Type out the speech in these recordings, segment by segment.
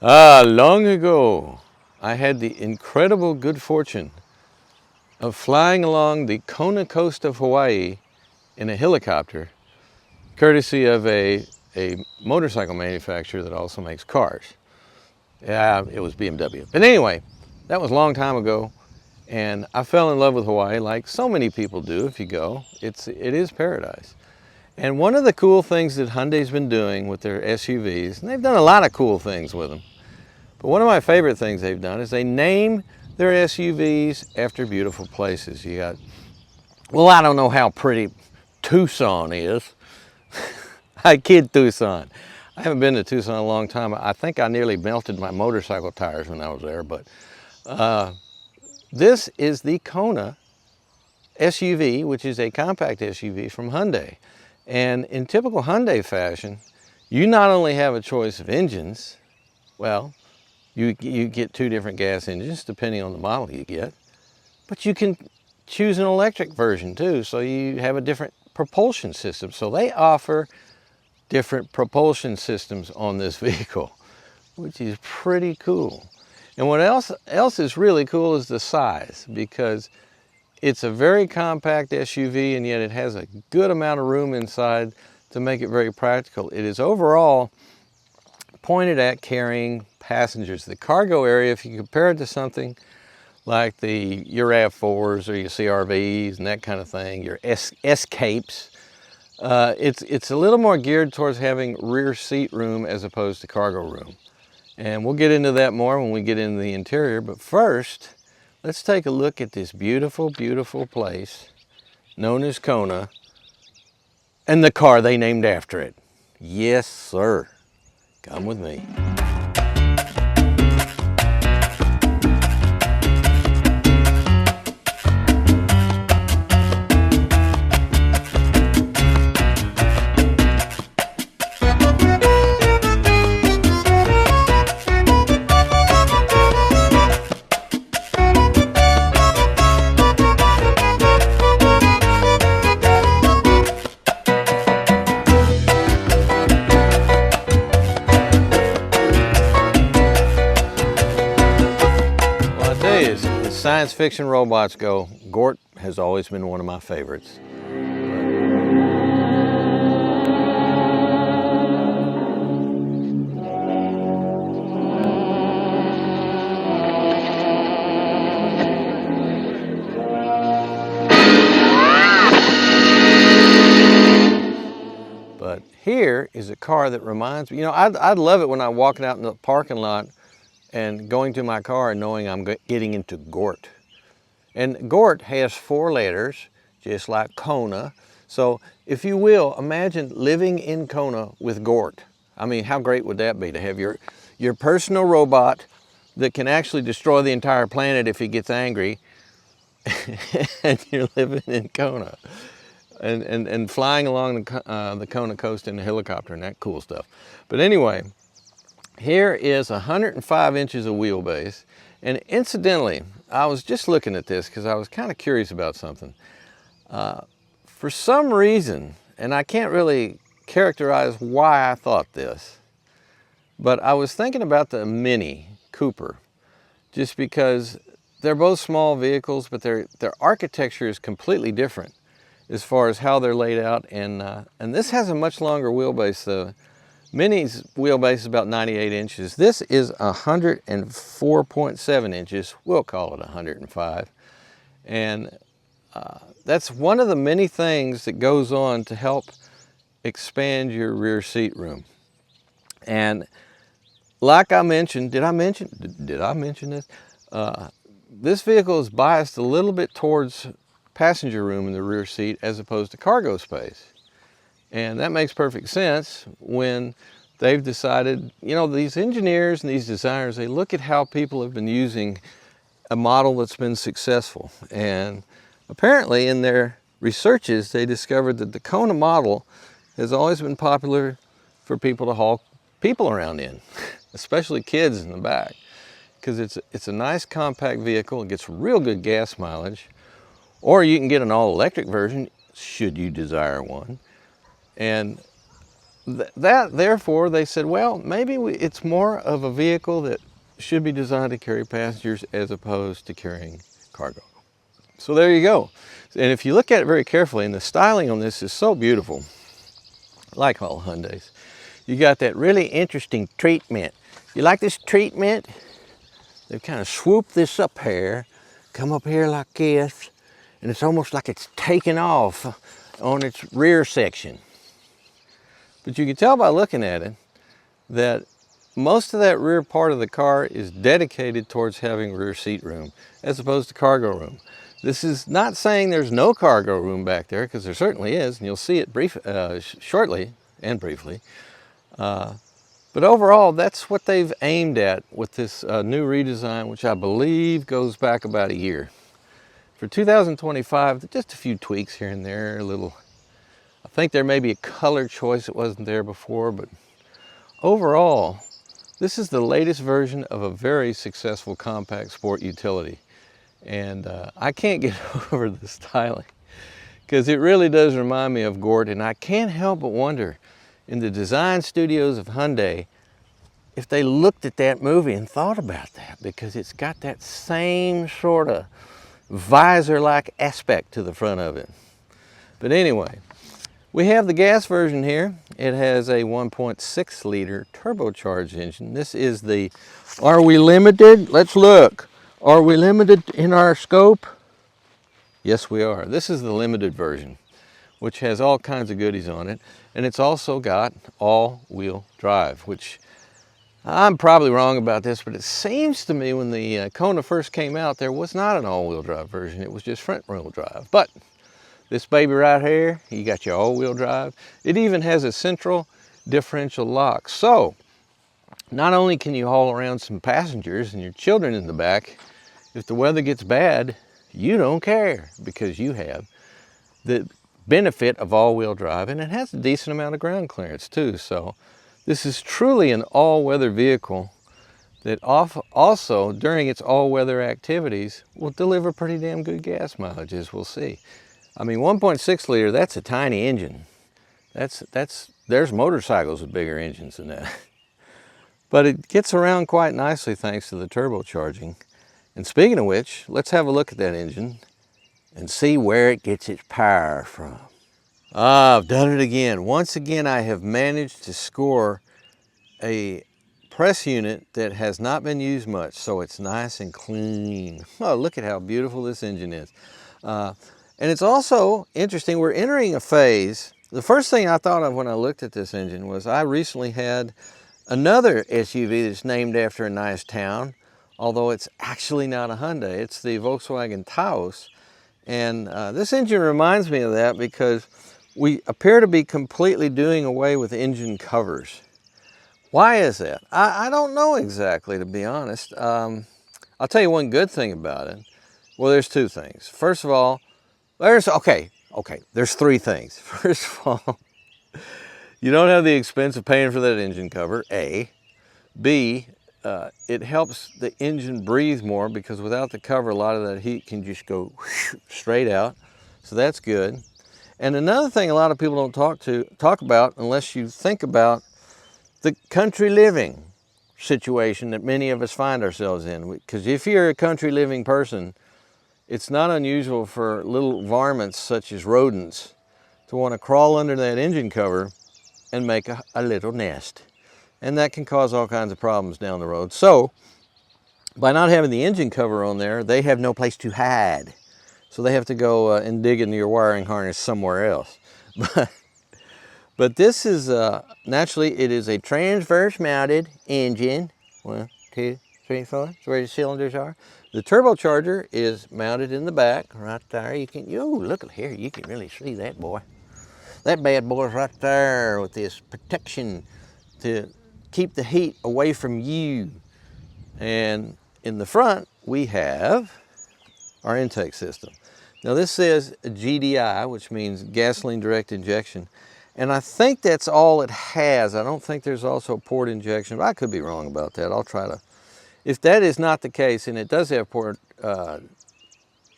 Long ago, I had the incredible good fortune of flying along the Kona coast of Hawaii in a helicopter, courtesy of a motorcycle manufacturer that also makes cars. Yeah, it was BMW. But anyway, that was a long time ago, and I fell in love with Hawaii like so many people do if you go. It is paradise. And one of the cool things that Hyundai's been doing with their SUVs, and they've done a lot of cool things with them, but one of my favorite things they've done is they name their SUVs after beautiful places. You got, well, I don't know how pretty Tucson is. I kid Tucson. I haven't been to Tucson in a long time. I think I nearly melted my motorcycle tires when I was there, but this is the Kona SUV, which is a compact SUV from Hyundai. And in typical Hyundai fashion, you not only have a choice of engines, well, you get two different gas engines depending on the model you get, but you can choose an electric version too, so you have a different propulsion system. So they offer different propulsion systems on this vehicle, which is pretty cool. And what else is really cool is the size, because it's a very compact SUV and yet it has a good amount of room inside to make it very practical. It is overall pointed at carrying passengers. The cargo area, if you compare it to something like your RAV4s or your CRVs and that kind of thing, your Escapes, it's a little more geared towards having rear seat room as opposed to cargo room. And we'll get into that more when we get into the interior, but first, let's take a look at this beautiful, beautiful place known as Kona and the car they named after it. Yes, sir. Come with me. As science fiction robots go, Gort has always been one of my favorites. But here is a car that reminds me, I'd love it when I'm walking out in the parking lot and going to my car and knowing I'm getting into Gort. And Gort has 4 letters, just like Kona. So if you will, imagine living in Kona with Gort. I mean, how great would that be to have your personal robot that can actually destroy the entire planet if he gets angry, and you're living in Kona. And flying along the Kona coast in a helicopter and that cool stuff. But anyway, here is 105 inches of wheelbase. And incidentally, I was just looking at this because I was kind of curious about something. For some reason, and I can't really characterize why I thought this, but I was thinking about the Mini Cooper, just because they're both small vehicles, but their architecture is completely different as far as how they're laid out. And this has a much longer wheelbase. The Mini's wheelbase is about 98 inches. This is 104.7 inches. We'll call it 105. And that's one of the many things that goes on to help expand your rear seat room. And like I mentioned, did I mention this? This vehicle is biased a little bit towards passenger room in the rear seat as opposed to cargo space. And that makes perfect sense when they've decided, these engineers and these designers, they look at how people have been using a model that's been successful. And apparently in their researches, they discovered that the Kona model has always been popular for people to haul people around in, especially kids in the back, because it's a nice compact vehicle. It gets real good gas mileage, or you can get an all-electric version should you desire one. And Therefore, they said, well, maybe it's more of a vehicle that should be designed to carry passengers as opposed to carrying cargo. So there you go. And if you look at it very carefully, and the styling on this is so beautiful, like all Hyundais, you got that really interesting treatment. You like this treatment? They've kind of swooped this up here, come up here like this, and it's almost like it's taken off on its rear section. But you can tell by looking at it that most of that rear part of the car is dedicated towards having rear seat room as opposed to cargo room. This is not saying there's no cargo room back there, because there certainly is, and you'll see it shortly and briefly. But overall, that's what they've aimed at with this new redesign, which I believe goes back about a year. For 2025, just a few tweaks here and there, I think there may be a color choice that wasn't there before, but overall, this is the latest version of a very successful compact sport utility. And I can't get over the styling, because it really does remind me of Gort, and I can't help but wonder, in the design studios of Hyundai, if they looked at that movie and thought about that, because it's got that same sort of visor-like aspect to the front of it. But anyway, we have the gas version here. It has a 1.6 liter turbocharged engine. This is the, are we limited? Let's look. Are we limited in our scope? Yes, we are. This is the limited version, which has all kinds of goodies on it. And it's also got all-wheel drive, which I'm probably wrong about this, but it seems to me when the Kona first came out, there was not an all-wheel drive version. It was just front-wheel drive. But this baby right here, you got your all-wheel drive. It even has a central differential lock. So not only can you haul around some passengers and your children in the back, if the weather gets bad, you don't care, because you have the benefit of all-wheel drive, and it has a decent amount of ground clearance too. So this is truly an all-weather vehicle that also, during its all-weather activities, will deliver pretty damn good gas mileage, as we'll see. I mean, 1.6 liter, that's a tiny engine. There's motorcycles with bigger engines than that. But it gets around quite nicely thanks to the turbocharging. And speaking of which, let's have a look at that engine and see where it gets its power from. Ah, I've done it again. Once again, I have managed to score a press unit that has not been used much, so it's nice and clean. Oh, look at how beautiful this engine is. And it's also interesting, we're entering a phase. The first thing I thought of when I looked at this engine was I recently had another SUV that's named after a nice town, although it's actually not a Hyundai. It's the Volkswagen Taos. And this engine reminds me of that because we appear to be completely doing away with engine covers. Why is that? I don't know exactly, to be honest. I'll tell you one good thing about it. Well, there's two things. First of all, there's three things. First of all, you don't have the expense of paying for that engine cover, A. B, it helps the engine breathe more, because without the cover, a lot of that heat can just go straight out. So that's good. And another thing a lot of people don't talk about unless you think about the country living situation that many of us find ourselves in. Because if you're a country living person, it's not unusual for little varmints such as rodents to want to crawl under that engine cover and make a little nest. And that can cause all kinds of problems down the road. So by not having the engine cover on there, they have no place to hide. So they have to go and dig into your wiring harness somewhere else. But this is, naturally, it is a transverse mounted engine. 1, 2, 3, 4, that's where the cylinders are. The turbocharger is mounted in the back, right there. You can, look here, you can really see that boy. That bad boy's right there with this protection to keep the heat away from you. And in the front, we have our intake system. Now this says GDI, which means gasoline direct injection. And I think that's all it has. I don't think there's also port injection, but I could be wrong about that. I'll try to. If that is not the case, and it does have port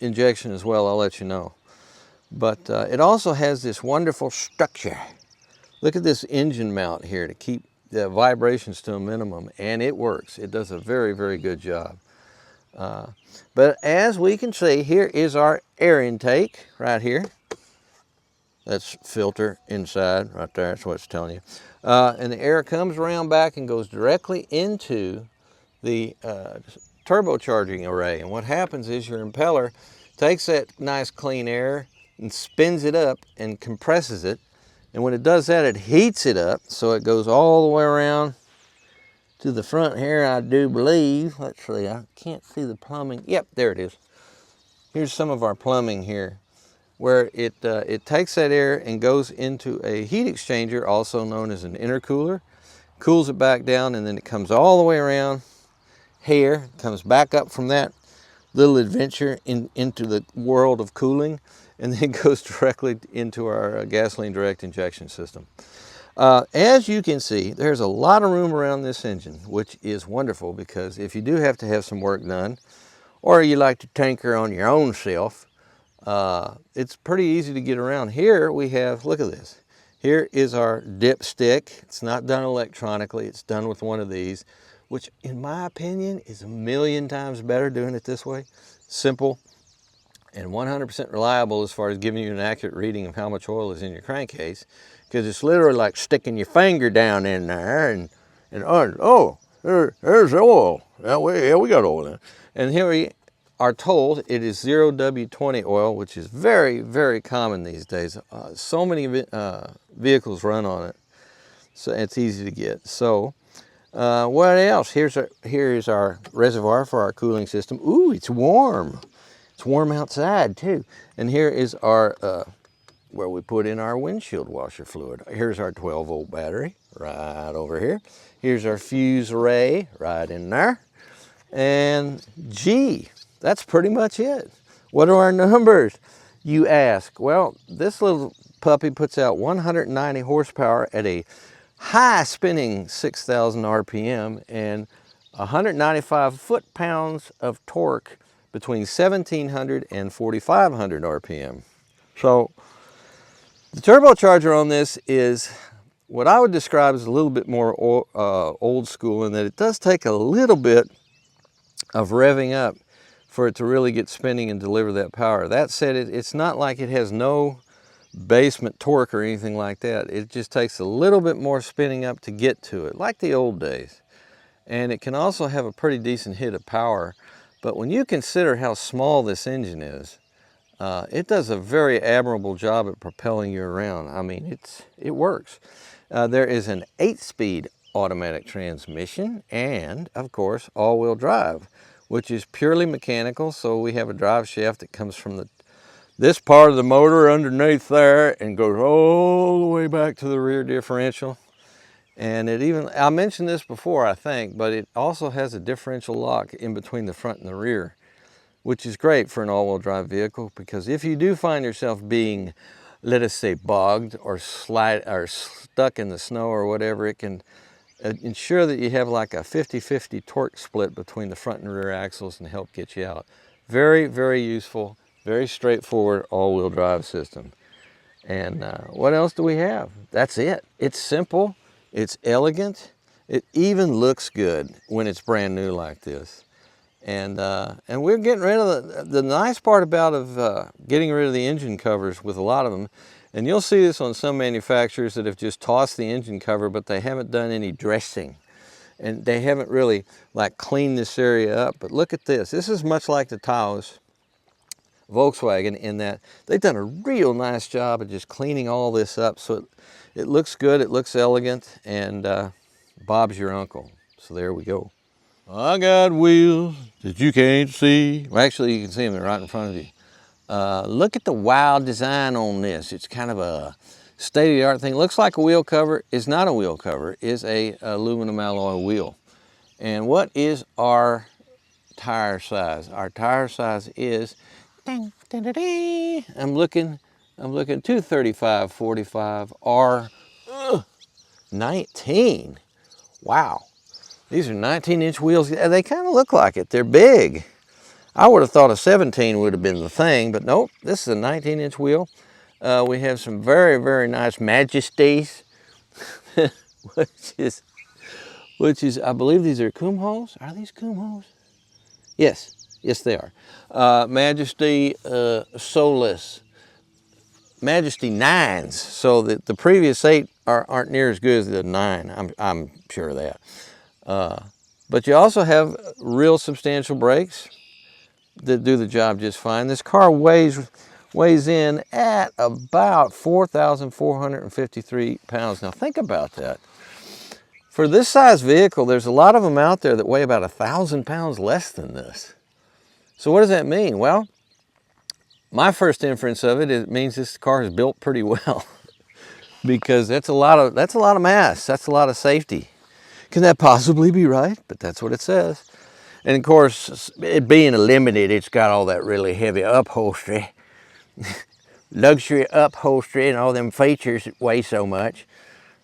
injection as well, I'll let you know. But it also has this wonderful structure. Look at this engine mount here to keep the vibrations to a minimum, and it works. It does a very, very good job. But as we can see, here is our air intake right here. That's filter inside right there, that's what it's telling you. And the air comes around back and goes directly into the turbocharging array. And what happens is your impeller takes that nice clean air and spins it up and compresses it. And when it does that, it heats it up, so it goes all the way around to the front here, I do believe. Let's see, I can't see the plumbing. Yep, there it is. Here's some of our plumbing here, where it takes that air and goes into a heat exchanger, also known as an intercooler, cools it back down, and then it comes all the way around here, comes back up from that little adventure into the world of cooling, and then goes directly into our gasoline direct injection system. As you can see, there's a lot of room around this engine, which is wonderful, because if you do have to have some work done, or you like to tinker on your own self, it's pretty easy to get around. Here we have, look at this. Here is our dipstick. It's not done electronically, it's done with one of these, which in my opinion is a million times better doing it this way. Simple and 100% reliable as far as giving you an accurate reading of how much oil is in your crankcase, because it's literally like sticking your finger down in there and oh, there's oil. Yeah, we got oil in it. And here we are told it is 0W20 oil, which is very, very common these days. So many vehicles run on it, so it's easy to get. So what else? Here is our reservoir for our cooling system. Ooh, it's warm. It's warm outside too. And here is our, where we put in our windshield washer fluid. Here's our 12-volt battery right over here. Here's our fuse array right in there. And gee, that's pretty much it. What are our numbers, you ask? Well, this little puppy puts out 190 horsepower at a high spinning 6,000 RPM and 195 foot-pounds of torque between 1,700 and 4,500 RPM. So the turbocharger on this is what I would describe as a little bit more old school, in that it does take a little bit of revving up for it to really get spinning and deliver that power. That said, it's not like it has no basement torque or anything like that. It just takes a little bit more spinning up to get to it, like the old days. And it can also have a pretty decent hit of power. But when you consider how small this engine is, it does a very admirable job at propelling you around. I mean, it works. There is an 8-speed automatic transmission and, of course, all-wheel drive, which is purely mechanical. So we have a drive shaft that comes from this part of the motor underneath there and goes all the way back to the rear differential. And it even, I mentioned this before, I think, but it also has a differential lock in between the front and the rear, which is great for an all-wheel drive vehicle, because if you do find yourself being, let us say, bogged or stuck in the snow or whatever, it can ensure that you have like a 50-50 torque split between the front and rear axles and help get you out. Very, very useful, very straightforward all-wheel drive system. And what else do we have? That's it. It's simple. It's elegant. It even looks good when it's brand new like this. And we're getting rid of the nice part about getting rid of the engine covers with a lot of them. And you'll see this on some manufacturers that have just tossed the engine cover, but they haven't done any dressing. And they haven't really like cleaned this area up. But look at this. This is much like the Taos Volkswagen, in that they've done a real nice job of just cleaning all this up, so it looks good, it looks elegant, and Bob's your uncle. So there we go. I got wheels that you can't see. Well, actually, you can see them right in front of you. Look at the wild design on this. It's kind of a state-of-the-art thing. Looks like a wheel cover. It's not a wheel cover. It's a aluminum alloy wheel. And what is our tire size? Our tire size is, I'm looking 235/45 R19. Wow. These are 19-inch wheels. They kind of look like it. They're big. I would have thought a 17 would have been the thing, but nope, this is a 19-inch wheel. We have some very, very nice Majesties which is, I believe these are Kumhos. Are these Kumhos? Yes, yes they are. Majesty Soulless, Majesty 9s. So that the previous 8 aren't near as good as the 9. I'm sure of that. But you also have real substantial brakes that do the job just fine. This car weighs in at about 4,453 pounds. Now think about that. For this size vehicle, there's a lot of them out there that weigh about 1,000 pounds less than this. So what does that mean? Well, my first inference of it, it means this car is built pretty well because that's a lot of mass. That's a lot of safety. Can that possibly be right? But that's what it says. And of course, it being a limited, it's got all that really heavy upholstery, luxury upholstery and all them features that weigh so much.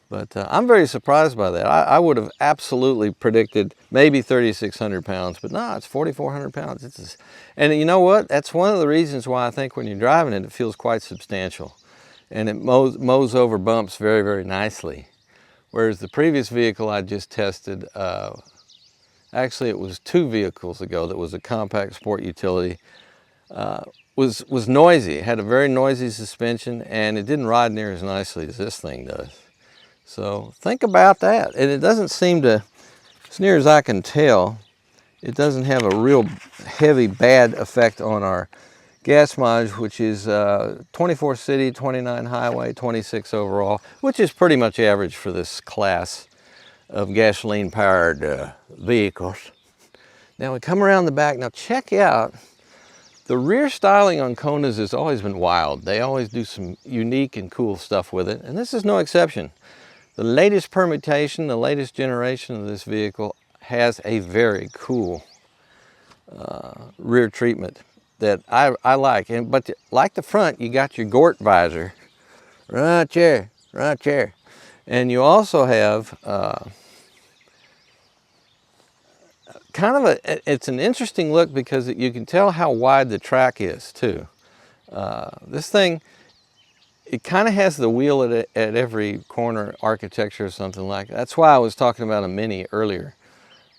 But I'm very surprised by that. I would have absolutely predicted maybe 3,600 pounds, but no, it's 4,400 pounds. And you know what? That's one of the reasons why I think when you're driving it, it feels quite substantial. And it mows over bumps very, very nicely. Whereas the previous vehicle I just tested, actually it was 2 vehicles ago that was a compact sport utility, was noisy. It had a very noisy suspension and it didn't ride near as nicely as this thing does. So think about that. And it doesn't seem to, as near as I can tell, it doesn't have a real heavy bad effect on our gas mileage, which is 24 city, 29 highway, 26 overall, which is pretty much average for this class of gasoline powered vehicles. Now we come around the back. Now check out, the rear styling on Konas has always been wild. They always do some unique and cool stuff with it, and this is no exception. The latest permutation, the latest generation of this vehicle has a very cool rear treatment that I like. But like the front, you got your Gort visor right there, right there. And you also have kind of it's an interesting look because you can tell how wide the track is too. This thing, it kind of has the wheel at every corner architecture or something like that. That's why I was talking about a Mini earlier.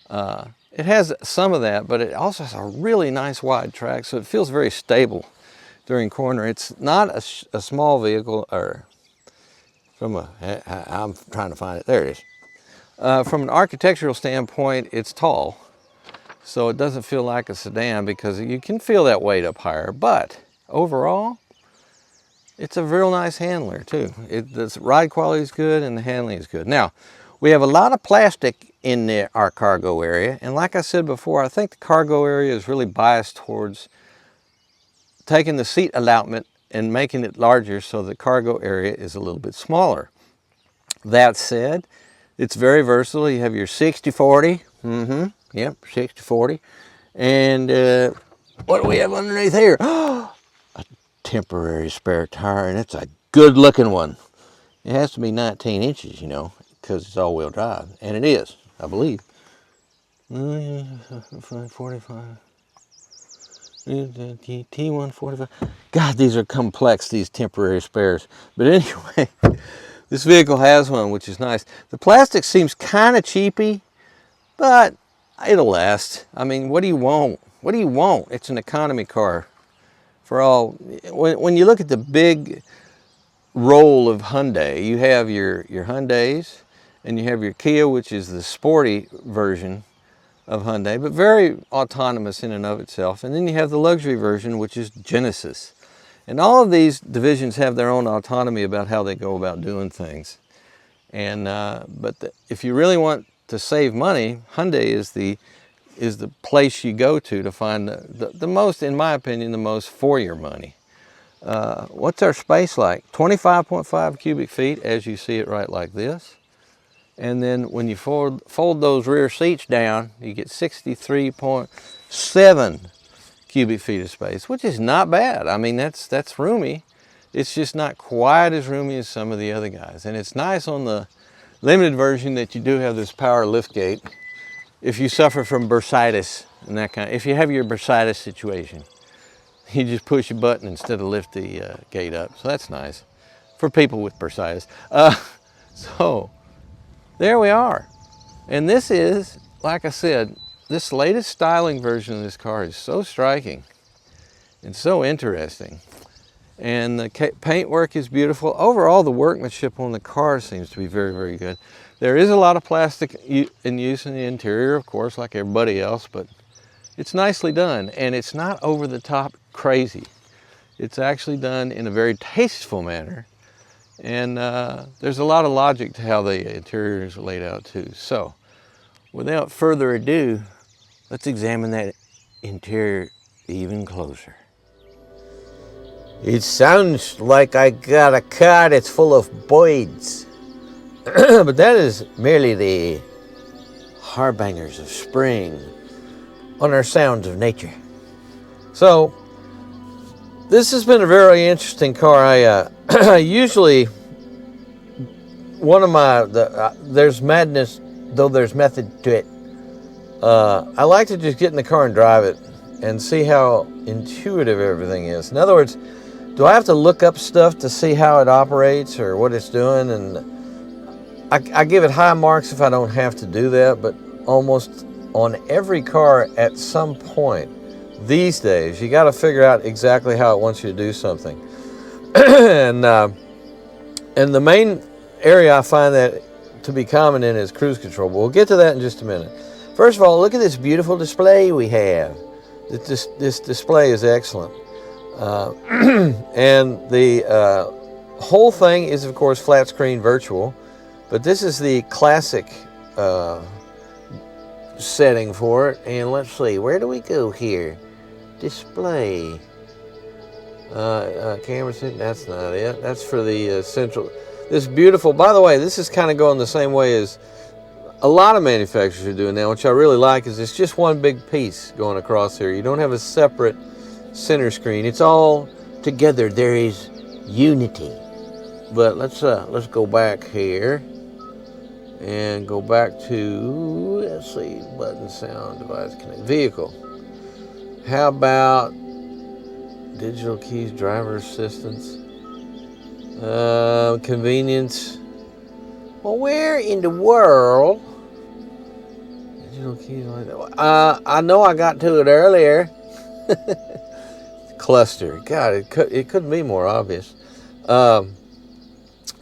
It has some of that, but it also has a really nice wide track, so it feels very stable during corner. It's not a small vehicle, or I'm trying to find it, there it is. From an architectural standpoint, it's tall, so it doesn't feel like a sedan because you can feel that weight up higher, but overall, it's a real nice handler too. The ride quality is good and the handling is good. Now, we have a lot of plastic in our cargo area, and like I said before, I think the cargo area is really biased towards taking the seat allotment and making it larger so the cargo area is a little bit smaller. That said, it's very versatile. You have your 60/40, yep, 60/40, and what do we have underneath here? A temporary spare tire, and it's a good looking one. It has to be 19 inches, you know, because it's all-wheel drive, and it is, I believe. 45. T145. God, these are complex, these temporary spares. But anyway, this vehicle has one, which is nice. The plastic seems kind of cheapy, but it'll last. I mean, what do you want? What do you want? It's an economy car. For all, when you look at the big roll of Hyundai, you have your Hyundais, and you have your Kia, which is the sporty version of Hyundai, but very autonomous in and of itself. And then you have the luxury version, which is Genesis. And all of these divisions have their own autonomy about how they go about doing things. And if you really want to save money, Hyundai is the place you go to find the most, in my opinion, the most for your money. What's our space like? 25.5 cubic feet, as you see it right like this. And then when you fold those rear seats down, you get 63.7 cubic feet of space, which is not bad. I mean, that's roomy. It's just not quite as roomy as some of the other guys. And it's nice on the limited version that you do have this power lift gate. If you suffer from bursitis and that kind of, if you have your bursitis situation, you just push a button instead of lift the gate up. So that's nice for people with bursitis. So there we are. And this is, like I said, this latest styling version of this car is so striking and so interesting. And the paintwork is beautiful. Overall, the workmanship on the car seems to be very, very good. There is a lot of plastic in use in the interior, of course, like everybody else, but it's nicely done, and it's not over the top crazy. It's actually done in a very tasteful manner, and there's a lot of logic to how the interior is laid out too. So, without further ado, let's examine that interior even closer. It sounds like I got a car that's full of Boyds. But that is merely the harbingers of spring on our sounds of nature. So, this has been a very interesting car. I usually, one of my, there's madness, though there's method to it. I like to just get in the car and drive it and see how intuitive everything is. In other words, do I have to look up stuff to see how it operates or what it's doing? And I give it high marks if I don't have to do that, but almost on every car at some point these days, you got to figure out exactly how it wants you to do something. And the main area I find that to be common in is cruise control. But we'll get to that in just a minute. First of all, look at this beautiful display we have. This display is excellent. And the whole thing is, of course, flat screen virtual. But this is the classic setting for it. And let's see, where do we go here? Display. Camera setting, that's not it. That's for the central. This beautiful, by the way, this is kind of going the same way as a lot of manufacturers are doing now, which I really like, is it's just one big piece going across here. You don't have a separate center screen. It's all together. There is unity. But let's go back here and go back to, let's see, button, sound, device, connect, vehicle. How about digital keys, driver assistance, convenience? Well, where in the world? Digital keys, I know I got to it earlier. Cluster, God, it couldn't be more obvious.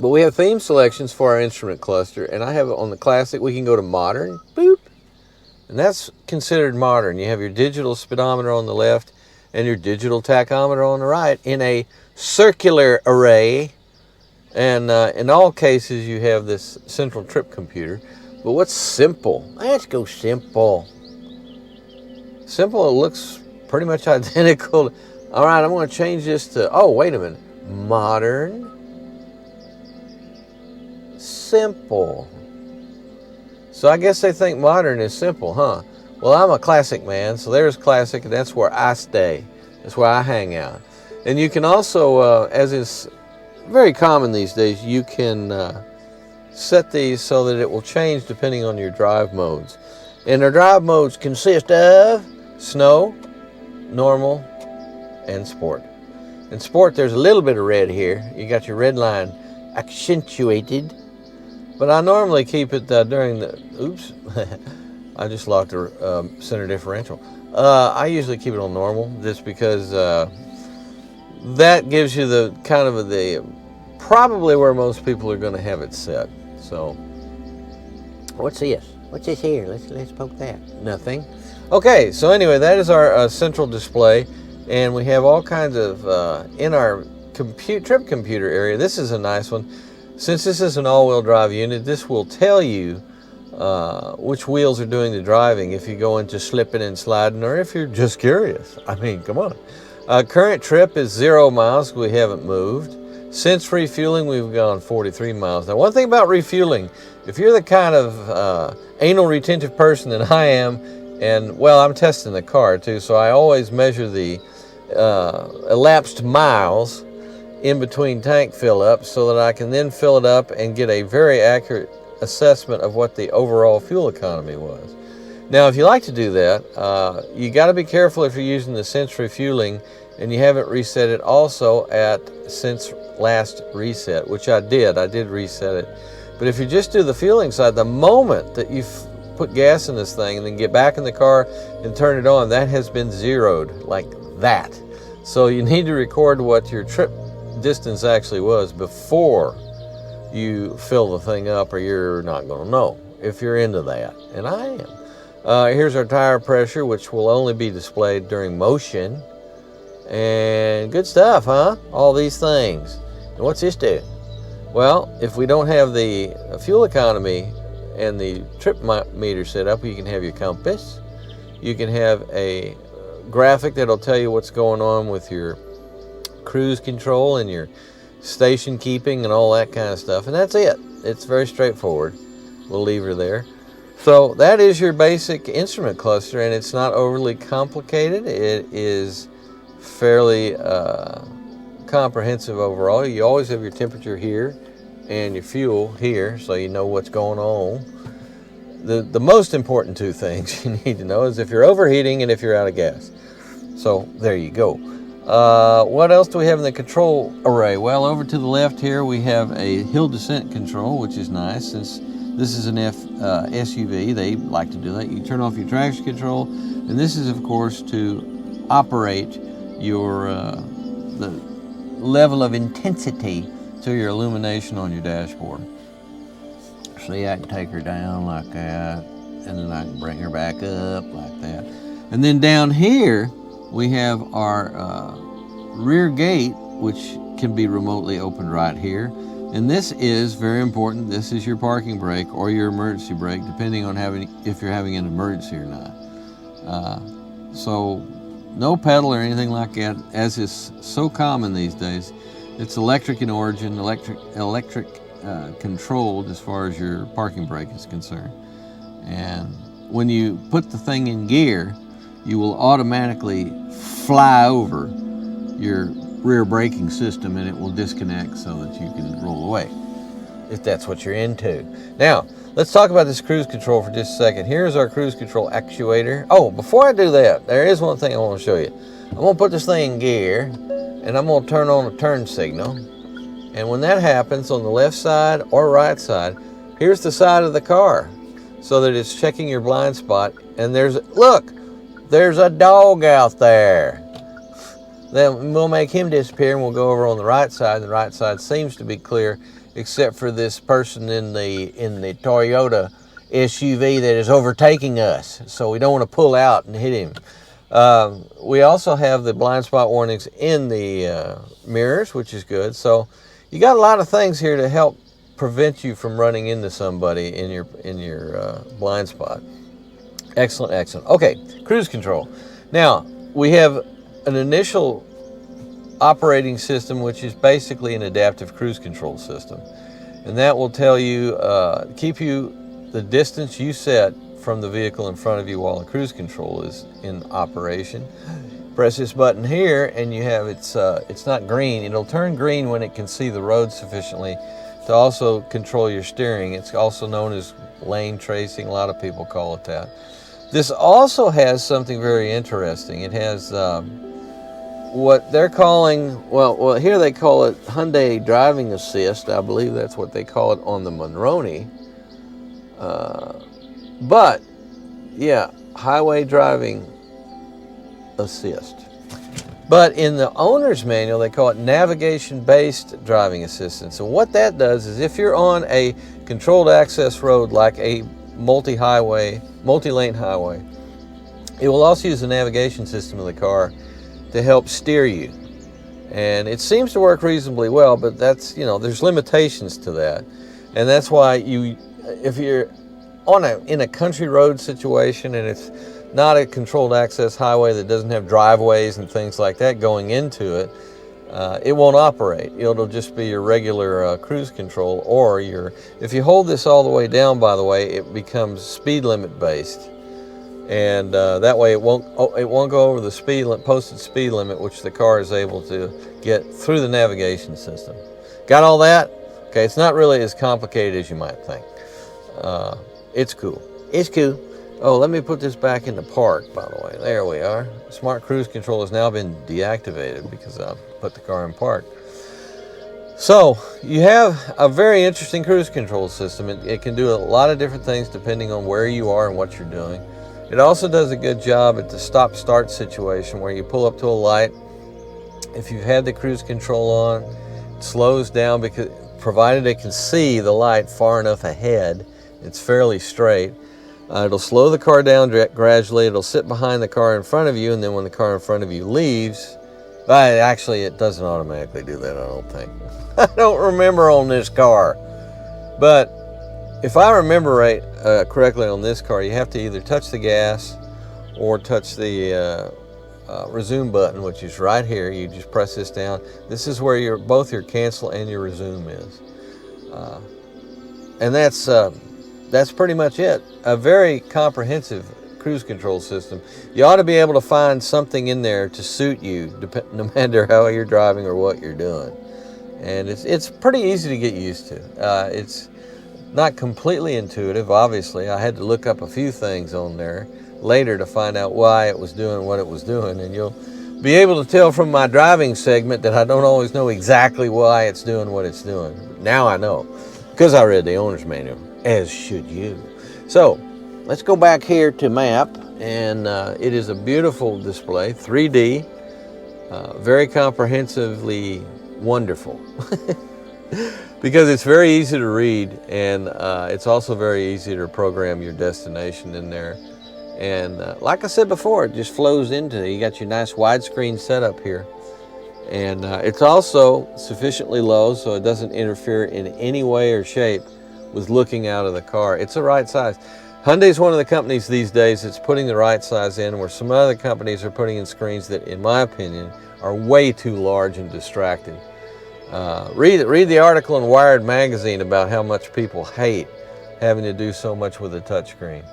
But we have theme selections for our instrument cluster, and I have it on the classic. We can go to modern, boop, and that's considered modern. You have your digital speedometer on the left and your digital tachometer on the right in a circular array. And in all cases, you have this central trip computer. But what's simple? Let's go simple. Simple, it looks pretty much identical. All right, I'm going to change this to, oh, wait a minute. Modern. Simple. So I guess they think modern is simple, huh? Well, I'm a classic man, so there's classic, and that's where I stay. That's where I hang out. And you can also, as is very common these days, you can set these so that it will change depending on your drive modes. And our drive modes consist of snow, normal, and sport. In sport, there's a little bit of red here. You got your red line accentuated. But I normally keep it during the, oops, I just locked the center differential. I usually keep it on normal just because that gives you the kind of the, probably where most people are going to have it set. So, what's this? What's this here? Let's poke that. Nothing. Okay, so anyway, that is our central display, and we have all kinds of, in our trip computer area, this is a nice one. Since this is an all-wheel drive unit, this will tell you which wheels are doing the driving if you go into slipping and sliding, or if you're just curious. I mean, come on. Current trip is 0 miles. We haven't moved. Since refueling, we've gone 43 miles. Now, one thing about refueling, if you're the kind of anal retentive person that I am, and, well, I'm testing the car, too, so I always measure the elapsed miles in between tank fill-ups so that I can then fill it up and get a very accurate assessment of what the overall fuel economy was. Now, if you like to do that, you got to be careful if you're using the Sense Refueling and you haven't reset it also at Sense Last Reset, which I did. I did reset it. But if you just do the fueling side, the moment that you put gas in this thing and then get back in the car and turn it on, that has been zeroed like that. So you need to record what your trip distance actually was before you fill the thing up, or you're not going to know if you're into that, and I am. Here's our tire pressure, which will only be displayed during motion. And good stuff, huh? All these things. And what's this do? Well, if we don't have the fuel economy and the trip meter set up, you can have your compass. You can have a graphic that'll tell you what's going on with your cruise control and your station keeping and all that kind of stuff. And that's it. It's very straightforward. We'll leave her there. So that is your basic instrument cluster, and it's not overly complicated. It is fairly comprehensive overall. You always have your temperature here and your fuel here, so you know what's going on. The most important two things you need to know is if you're overheating and if you're out of gas. So there you go. What else do we have in the control array? Well, over to the left here we have a hill descent control, which is nice. Since this is an SUV, they like to do that. You turn off your traction control, and this is, of course, to operate your the level of intensity to your illumination on your dashboard. See, I can take her down like that, and then I can bring her back up like that. And then down here we have our rear gate, which can be remotely opened right here. And this is very important. This is your parking brake or your emergency brake, depending on if you're having an emergency or not. So no pedal or anything like that, as is so common these days. It's electric in origin, electric controlled as far as your parking brake is concerned. And when you put the thing in gear, you will automatically fly over your rear braking system, and it will disconnect so that you can roll away, if that's what you're into. Now, let's talk about this cruise control for just a second. Here's our cruise control actuator. Oh, before I do that, there is one thing I want to show you. I'm going to put this thing in gear, and I'm going to turn on a turn signal. And when that happens, on the left side or right side, here's the side of the car, so that it's checking your blind spot. And look, there's a dog out there. Then we'll make him disappear, and we'll go over on the right side. The right side seems to be clear, except for this person in the Toyota SUV that is overtaking us. So we don't want to pull out and hit him. We also have the blind spot warnings in the mirrors, which is good. So you got a lot of things here to help prevent you from running into somebody in your blind spot. Excellent, excellent. Okay, cruise control. Now we have an initial operating system, which is basically an adaptive cruise control system, and that will tell you, keep you the distance you set from the vehicle in front of you while the cruise control is in operation. Press this button here, and you have it's not green. It'll turn green when it can see the road sufficiently to also control your steering. It's also known as lane tracing. A lot of people call it that. This also has something very interesting. It has what they're calling, well, here they call it Hyundai Driving Assist. I believe that's what they call it on the Monroney. But, yeah, Highway Driving Assist. But in the owner's manual, they call it Navigation-Based Driving Assistance. And what that does is if you're on a controlled access road like a multi-lane highway, it will also use the navigation system of the car to help steer you. And it seems to work reasonably well, but that's, there's limitations to that. And that's why if you're in a country road situation and it's not a controlled access highway that doesn't have driveways and things like that going into it, it won't operate. It'll just be your regular cruise control, or if you hold this all the way down, by the way, it becomes speed limit based. And that way it won't go over the posted speed limit, which the car is able to get through the navigation system. Got all that? Okay, it's not really as complicated as you might think. It's cool. It's cool. Oh, let me put this back in the park, by the way. There we are. Smart cruise control has now been deactivated because I put the car in park. So you have a very interesting cruise control system. It can do a lot of different things depending on where you are and what you're doing. It also does a good job at the stop-start situation where you pull up to a light. If you've had the cruise control on, it slows down because provided it can see the light far enough ahead, it's fairly straight. It'll slow the car down gradually. It'll sit behind the car in front of you, and then when the car in front of you leaves, actually it doesn't automatically do that, I don't think. I don't remember on this car, but if I remember right correctly on this car, you have to either touch the gas or touch the resume button, which is right here. You just press this down. This is where both your cancel and your resume is, and that's pretty much it. A very comprehensive cruise control system. You ought to be able to find something in there to suit you, no matter how you're driving or what you're doing. And it's pretty easy to get used to. It's not completely intuitive, obviously. I had to look up a few things on there later to find out why it was doing what it was doing. And you'll be able to tell from my driving segment that I don't always know exactly why it's doing what it's doing. Now I know, because I read the owner's manual, as should you. So let's go back here to map, and it is a beautiful display, 3D, very comprehensively wonderful. Because it's very easy to read, and it's also very easy to program your destination in there. And like I said before, it just flows into it. You got your nice widescreen setup here. And it's also sufficiently low so it doesn't interfere in any way or shape with looking out of the car. It's the right size. Hyundai is one of the companies these days that's putting the right size in, where some other companies are putting in screens that, in my opinion, are way too large and distracting. Read the article in Wired magazine about how much people hate having to do so much with a touchscreen.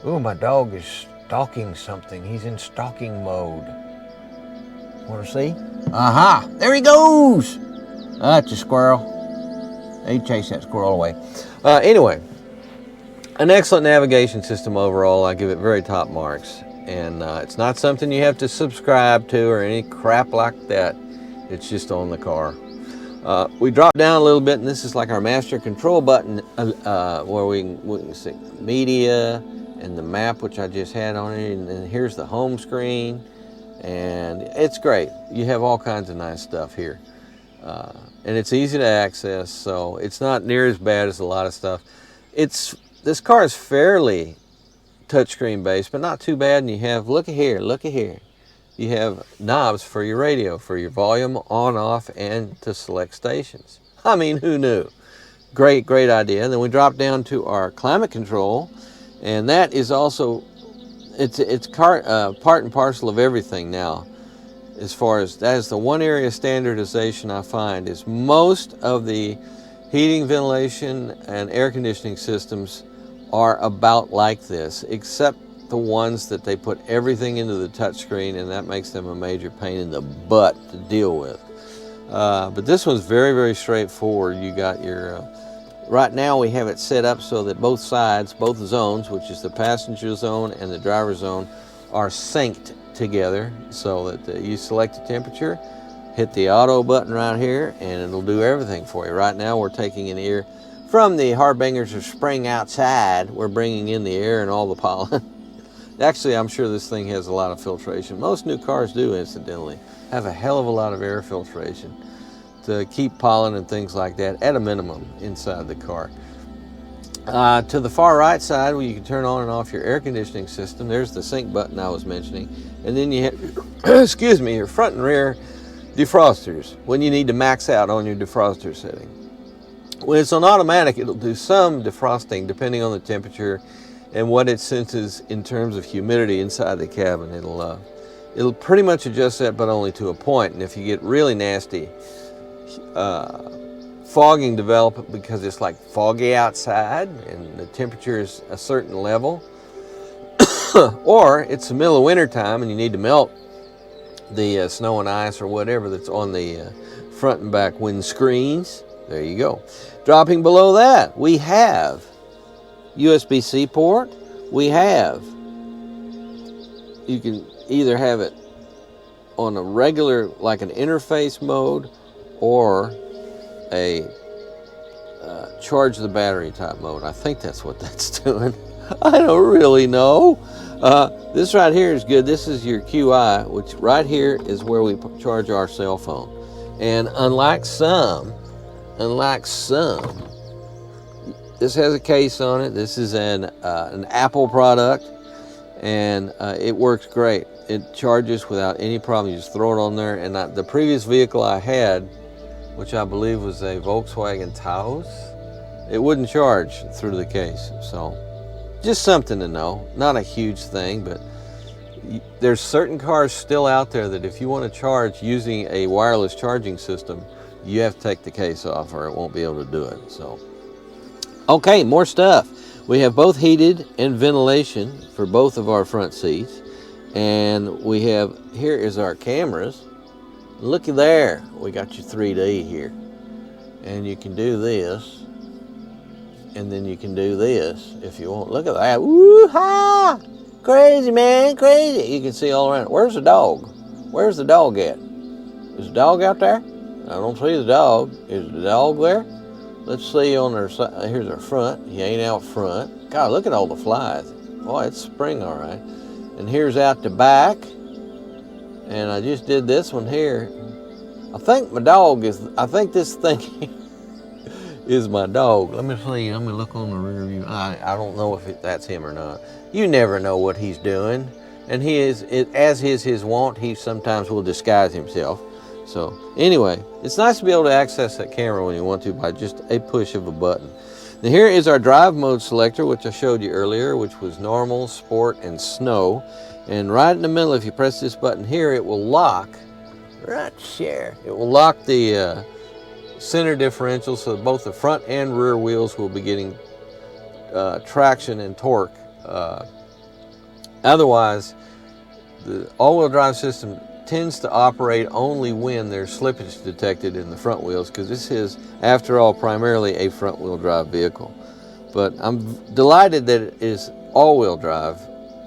Ooh, my dog is stalking something. He's in stalking mode. Want to see? Aha! There he goes! That's a squirrel. He chased that squirrel away. Anyway, an excellent navigation system overall. I give it very top marks. And it's not something you have to subscribe to or any crap like that. It's just on the car. We drop down a little bit, and this is like our master control button where we can see media and the map, which I just had on it. And then here's the home screen. And it's great. You have all kinds of nice stuff here. And it's easy to access, so it's not near as bad as a lot of stuff. This car is fairly touchscreen based, but not too bad. And you have, look at here. You have knobs for your radio, for your volume on, off, and to select stations. I mean, who knew? Great idea. And then we drop down to our climate control, and that is also, it's part and parcel of everything now. As far as that is the one area of standardization I find is most of the heating, ventilation, and air conditioning systems are about like this, except the ones that they put everything into the touchscreen, and that makes them a major pain in the butt to deal with. But this one's very straightforward. You got your, right now we have it set up so that both sides, both zones, which is the passenger zone and the driver zone, are synced together, so that you select the temperature, hit the auto button right here, and it'll do everything for you. Right now we're taking in air from the harbingers of spring outside. We're bringing in the air and all the pollen. Actually, I'm sure this thing has a lot of filtration. Most new cars do, incidentally, have a hell of a lot of air filtration to keep pollen and things like that at a minimum inside the car. To the far right side, where you can turn on and off your air conditioning system, there's the sync button I was mentioning. And then you have, excuse me, your front and rear defrosters when you need to max out on your defroster setting. When it's on automatic, it'll do some defrosting depending on the temperature and what it senses in terms of humidity inside the cabin. It'll pretty much adjust that, but only to a point. And if you get really nasty, fogging develops because it's like foggy outside and the temperature is a certain level, or it's the middle of winter time and you need to melt the snow and ice or whatever that's on the front and back windscreens. There you go. Dropping below that, we have USB-C port. You can either have it on a regular, like an interface mode, or a charge the battery type mode. I think that's what that's doing. I don't really know. This right here is good. This is your QI, which right here is where we charge our cell phone. And unlike some, this has a case on it. This is an Apple product, and it works great. It charges without any problem. You just throw it on there. And the previous vehicle I had, which I believe was a Volkswagen Taos, it wouldn't charge through the case. So just something to know. Not a huge thing, but there's certain cars still out there that if you want to charge using a wireless charging system, you have to take the case off or it won't be able to do it. So, okay, more stuff. We have both heated and ventilation for both of our front seats. And we have, here is our cameras. Looky there, we got your 3D here. And you can do this. And then you can do this if you want. Look at that. Woo-ha! Crazy, man, crazy. You can see all around. Where's the dog? Where's the dog at? Is the dog out there? I don't see the dog. Is the dog there? Let's see on our side. Here's our front. He ain't out front. God, look at all the flies. Boy, it's spring, all right. And here's out the back. And I just did this one here. I think my dog is, I think this thing is my dog. Let me see, let me look on the rear view. I don't know if that's him or not. You never know what he's doing. And he is, as is his wont, he sometimes will disguise himself. So anyway, it's nice to be able to access that camera when you want to by just a push of a button. Now here is our drive mode selector, which I showed you earlier, which was normal, sport, and snow. And right in the middle, if you press this button here, it will lock, right there, it will lock the center differential so both the front and rear wheels will be getting traction and torque. Otherwise, the all-wheel drive system tends to operate only when there's slippage detected in the front wheels, because this is, after all, primarily a front-wheel drive vehicle. But I'm delighted that it is all-wheel drive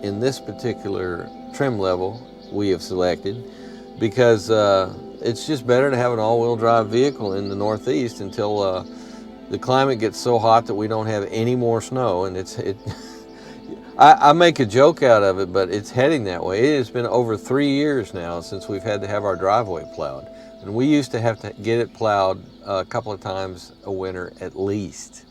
in this particular trim level we have selected, because it's just better to have an all-wheel drive vehicle in the Northeast until the climate gets so hot that we don't have any more snow. And I make a joke out of it, but it's heading that way. It has been over 3 years now since we've had to have our driveway plowed. And we used to have to get it plowed a couple of times a winter at least.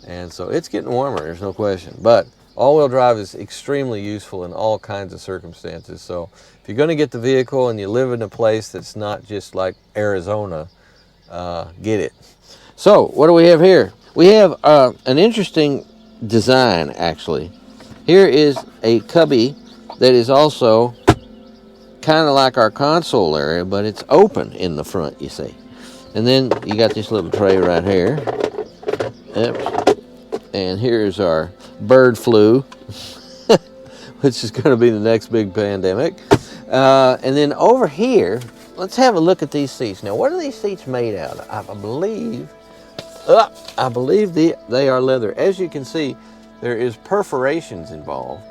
And so it's getting warmer, there's no question. But all-wheel drive is extremely useful in all kinds of circumstances. So if you're going to get the vehicle and you live in a place that's not just like Arizona, get it. So what do we have here? We have an interesting design, actually. Here is a cubby that is also kind of like our console area, but it's open in the front, you see. And then you got this little tray right here. Oops. And here's our bird flu, which is going to be the next big pandemic. And then over here, let's have a look at these seats. Now, what are these seats made out of? I believe they are leather. As you can see, there is perforations involved.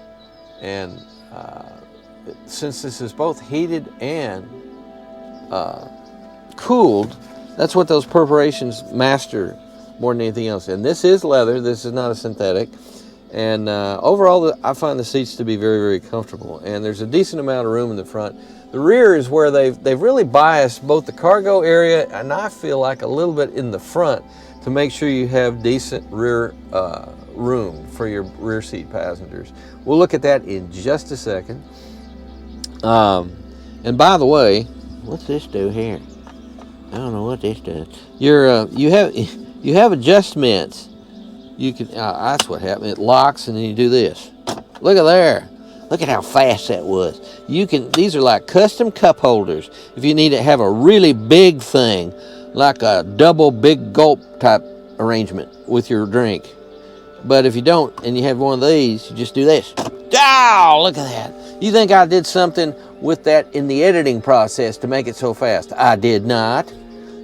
And since this is both heated and cooled, that's what those perforations master more than anything else. And this is leather, this is not a synthetic. And overall, I find the seats to be very, very comfortable. And there's a decent amount of room in the front. The rear is where they've really biased both the cargo area and I feel like a little bit in the front to make sure you have decent rear room for your rear seat passengers. We'll look at that in just a second. And by the way, what's this do here? I don't know what this does. You have adjustments. You can, that's what happened. It locks and then you do this. Look at there. Look at how fast that was. These are like custom cup holders. If you need to have a really big thing, like a double big gulp type arrangement with your drink. But if you don't, and you have one of these, you just do this. Oh, look at that. You think I did something with that in the editing process to make it so fast? I did not.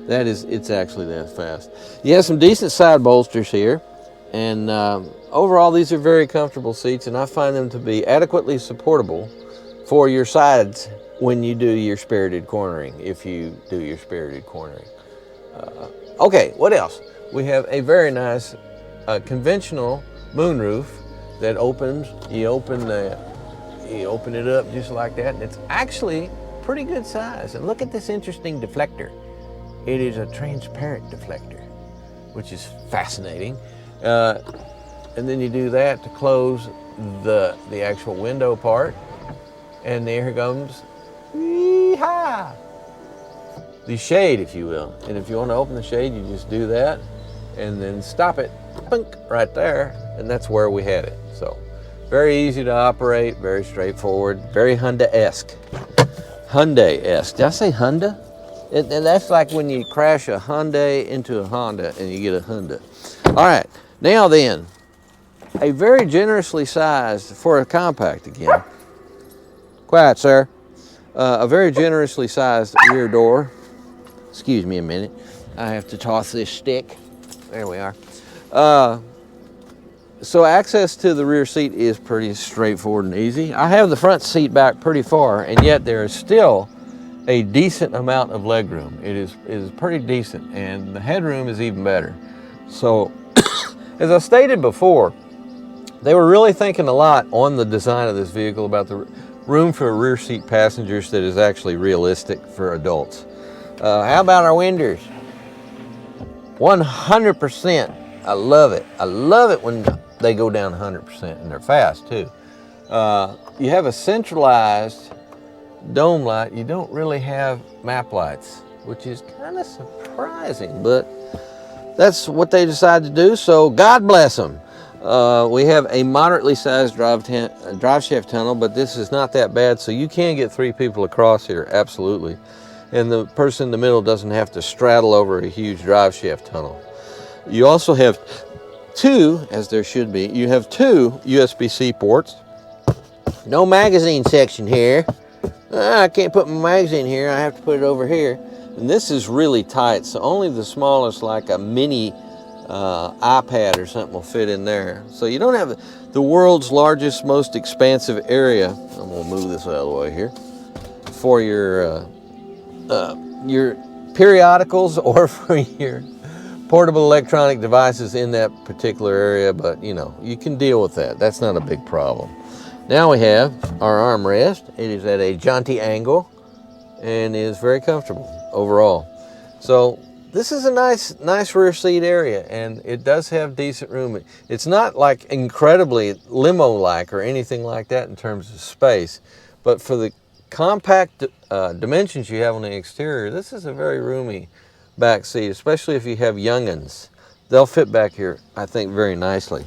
It's actually that fast. You have some decent side bolsters here. And overall, these are very comfortable seats, and I find them to be adequately supportable for your sides when you do your spirited cornering, if you do your spirited cornering. Okay, what else? We have a very nice conventional moonroof that opens. You open it up just like that, and it's actually pretty good size. And look at this interesting deflector. It is a transparent deflector, which is fascinating. And then you do that to close the actual window part, and there comes yee-haw, the shade, if you will. And if you want to open the shade, you just do that and then stop it, bunk, right there, and that's where we had it. So very easy to operate, very straightforward, very Hyundai-esque. Hyundai-esque. Did I say Honda? And that's like when you crash a Hyundai into a Honda and you get a Honda. All right, now then, a very generously sized, for a compact again. Quiet, sir. A very generously sized rear door. Excuse me a minute. I have to toss this stick. There we are. So access to the rear seat is pretty straightforward and easy. I have the front seat back pretty far, and yet there is still a decent amount of leg room. It is pretty decent, and the headroom is even better. So, as I stated before, they were really thinking a lot on the design of this vehicle about the room for rear seat passengers that is actually realistic for adults. How about our windows? 100%. I love it. I love it when they go down 100%, and they're fast too. You have a centralized dome light. You don't really have map lights, which is kind of surprising, but that's what they decided to do, so God bless them. We have a moderately sized drive shaft tunnel, but this is not that bad, so you can get 3 people across here, absolutely. And the person in the middle doesn't have to straddle over a huge drive shaft tunnel. You also have 2, as there should be, you have 2 USB-C ports. No magazine section here. I can't put my magazine here, I have to put it over here. And this is really tight, so only the smallest, like a mini iPad or something will fit in there. So you don't have the world's largest, most expansive area. I'm gonna move this out of the way here. For your periodicals or for your portable electronic devices in that particular area, but you know, you can deal with that. That's not a big problem. Now we have our armrest. It is at a jaunty angle and is very comfortable overall. So this is a nice rear seat area, and it does have decent room. It's not like incredibly limo-like or anything like that in terms of space, but for the compact dimensions you have on the exterior, this is a very roomy back seat, especially if you have young'uns. They'll fit back here, I think, very nicely.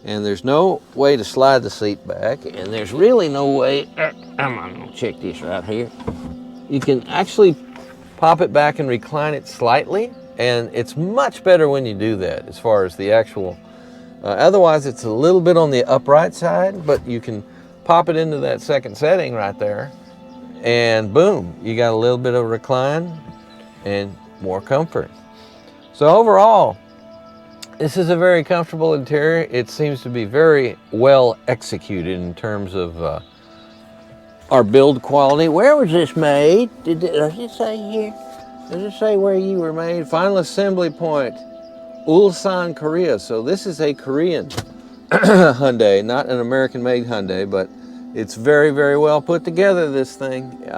And there's no way to slide the seat back, and there's really no way, I'm gonna check this right here. You can actually pop it back and recline it slightly, and it's much better when you do that as far as the actual, otherwise it's a little bit on the upright side, but you can pop it into that second setting right there, and boom, you got a little bit of recline and more comfort. So overall, this is a very comfortable interior. It seems to be very well executed in terms of our build quality. Where was this made? Does it say here? Does it say where you were made? Final assembly point, Ulsan, Korea. So this is a Korean Hyundai, not an American-made Hyundai, but it's very, very well put together, this thing.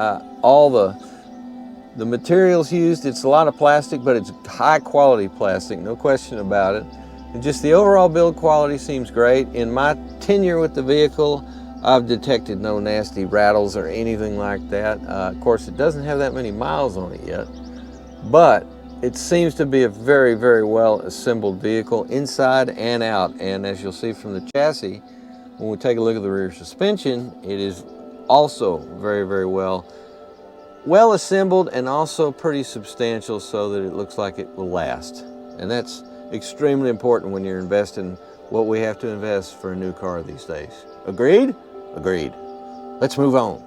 All the materials used, it's a lot of plastic, but it's high quality plastic, no question about it. And just the overall build quality seems great. In my tenure with the vehicle, I've detected no nasty rattles or anything like that. Of course, it doesn't have that many miles on it yet, but it seems to be a very, very well assembled vehicle inside and out. And as you'll see from the chassis, when we take a look at the rear suspension, it is also very, very well assembled and also pretty substantial, so that it looks like it will last. And that's extremely important when you're investing what we have to invest for a new car these days. Agreed? Agreed. Let's move on.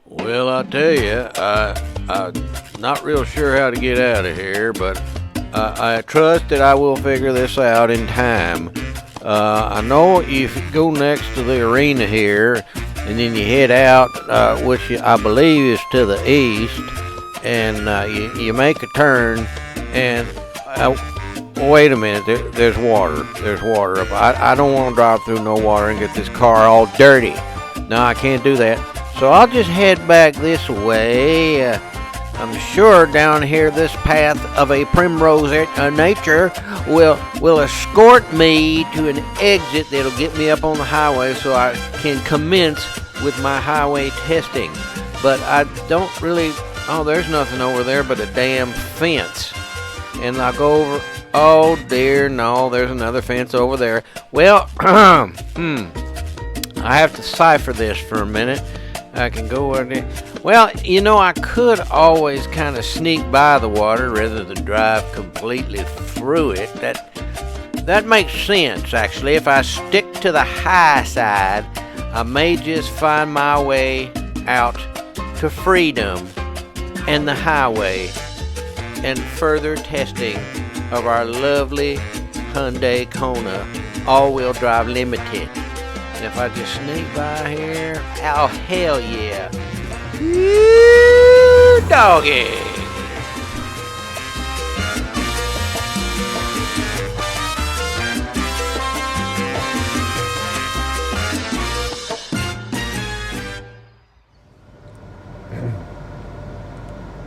Well, I tell you, I'm not real sure how to get out of here, but I trust that I will figure this out in time. I know if you go next to the arena here, and then you head out, which I believe is to the east, and you make a turn, and Wait a minute, there's water. There's water up. I don't want to drive through no water and get this car all dirty. No, I can't do that. So I'll just head back this way. I'm sure down here this path of a primrose nature will escort me to an exit that'll get me up on the highway so I can commence with my highway testing. But I don't really... Oh, there's nothing over there but a damn fence. And I'll go over... Oh dear, no, there's another fence over there. Well, I have to cipher this for a minute. I can go over there. Well, you know, I could always kind of sneak by the water rather than drive completely through it. That makes sense, actually. If I stick to the high side, I may just find my way out to freedom and the highway and further testing of our lovely Hyundai Kona all-wheel drive Limited. And if I just sneak by here, oh hell yeah. Woo, doggy.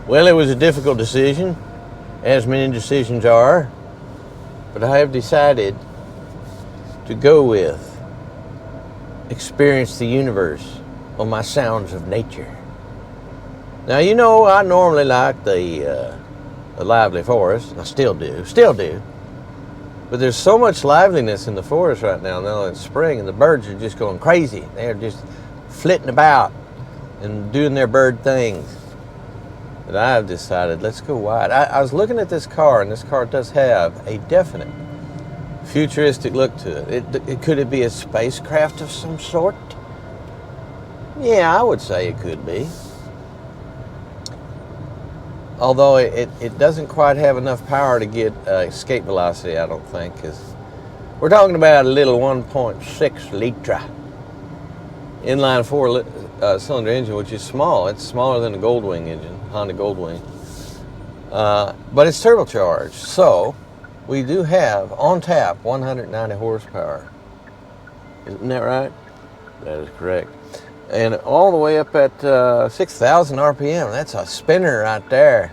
Well, it was a difficult decision, as many decisions are, but I have decided to go with experience the universe on my sounds of nature. Now, you know, I normally like the lively forest. I still do. But there's so much liveliness in the forest right now that it's spring, and the birds are just going crazy. They're just flitting about and doing their bird things. But I've decided, let's go wide. I was looking at this car, and this car does have a definite futuristic look to it. Could it be a spacecraft of some sort? Yeah, I would say it could be. Although it doesn't quite have enough power to get escape velocity, I don't think, because we're talking about a little 1.6 liter inline four cylinder engine, which is small. It's smaller than a Goldwing engine, Honda Goldwing, but it's turbocharged. So we do have on tap 190 horsepower. Isn't that right? That is correct. And all the way up at 6,000 RPM. That's a spinner right there.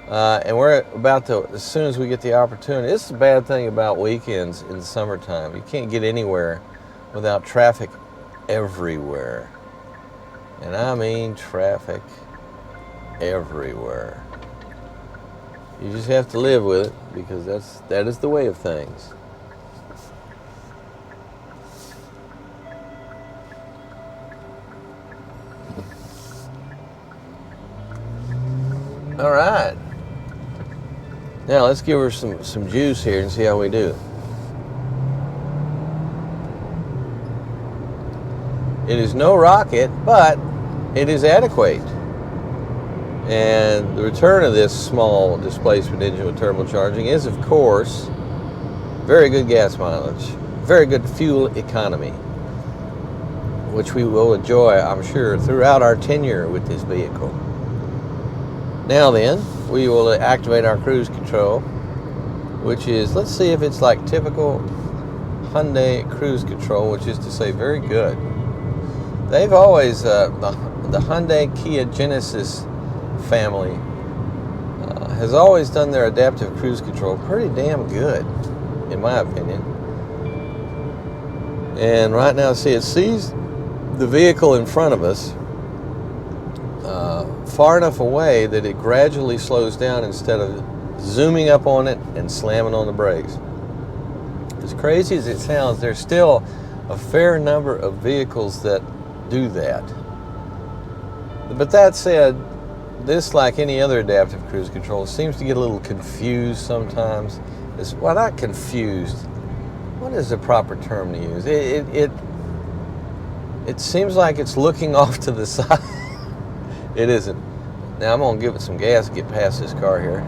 And we're about to, as soon as we get the opportunity, this is the bad thing about weekends in the summertime. You can't get anywhere without traffic everywhere. And I mean traffic everywhere. You just have to live with it, because that is the way of things. All right. Now let's give her some juice here and see how we do. It is no rocket, but it is adequate. And the return of this small displacement engine with turbocharging is, of course, very good gas mileage, very good fuel economy, which we will enjoy, I'm sure, throughout our tenure with this vehicle. Now then, we will activate our cruise control, which is, let's see if it's like typical Hyundai cruise control, which is to say very good. They've always, the Hyundai Kia Genesis family has always done their adaptive cruise control pretty damn good, in my opinion. And right now, see, it sees the vehicle in front of us far enough away that it gradually slows down instead of zooming up on it and slamming on the brakes. As crazy as it sounds, there's still a fair number of vehicles that do that. But that said, this, like any other adaptive cruise control, seems to get a little confused sometimes. Well, not confused. What is the proper term to use? It seems like it's looking off to the side. It isn't. Now I'm gonna give it some gas to get past this car here.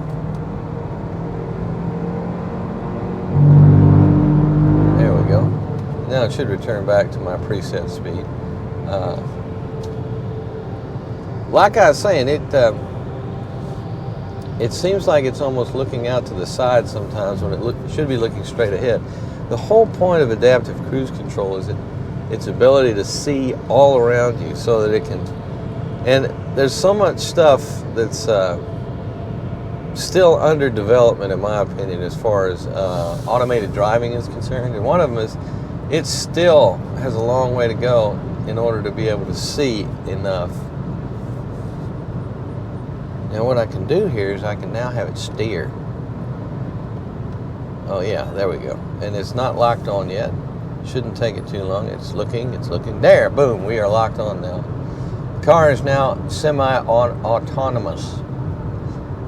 There we go. Now it should return back to my preset speed. Like I was saying, it seems like it's almost looking out to the side sometimes when it should be looking straight ahead. The whole point of adaptive cruise control is its ability to see all around you so that it can, and there's so much stuff that's still under development in my opinion as far as automated driving is concerned, and one of them is it still has a long way to go in order to be able to see enough. Now what I can do here is I can now have it steer. Oh yeah, there we go. And it's not locked on yet. Shouldn't take it too long. It's looking. There, boom, we are locked on now. The car is now semi-autonomous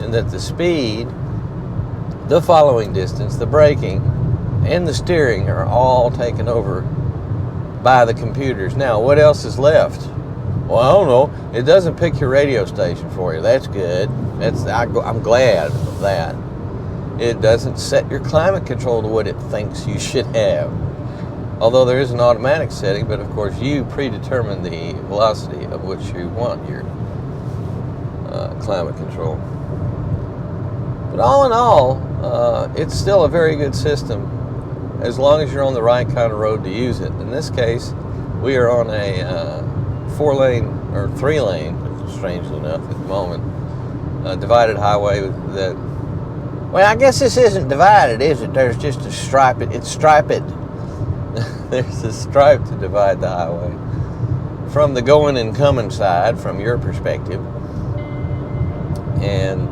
in that the speed, the following distance, the braking, and the steering are all taken over by the computers. Now, what else is left? Well, I don't know. It doesn't pick your radio station for you. That's good. I'm glad of that. It doesn't set your climate control to what it thinks you should have. Although there is an automatic setting, but of course you predetermine the velocity of which you want your climate control. But all in all, it's still a very good system as long as you're on the right kind of road to use it. In this case, we are on a 4-lane or 3-lane, strangely enough at the moment, divided highway that, well, I guess this isn't divided, is it? There's just a stripe. It's striped. There's a stripe to divide the highway from the going and coming side from your perspective. And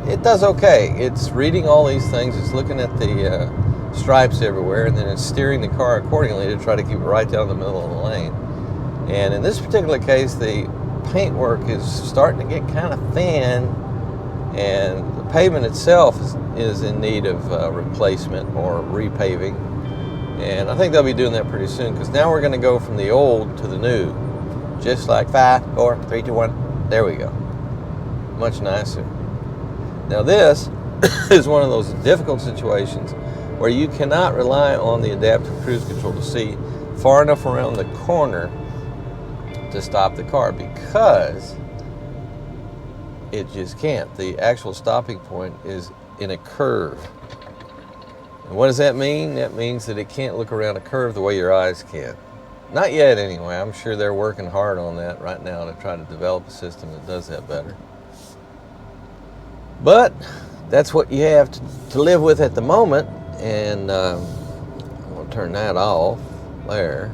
it does okay. It's reading all these things. It's looking at the stripes everywhere, and then it's steering the car accordingly to try to keep it right down the middle of the lane. And in this particular case, the paintwork is starting to get kind of thin, and the pavement itself is in need of replacement or repaving. And I think they'll be doing that pretty soon, because now we're going to go from the old to the new. Just like 5, 4, 3, 2, 1. There we go. Much nicer. Now this is one of those difficult situations where you cannot rely on the adaptive cruise control to see far enough around the corner to stop the car, because it just can't. The actual stopping point is in a curve. And what does that mean? That means that it can't look around a curve the way your eyes can. Not yet anyway. I'm sure they're working hard on that right now to try to develop a system that does that better. But that's what you have to live with at the moment. And I'm going to turn that off there.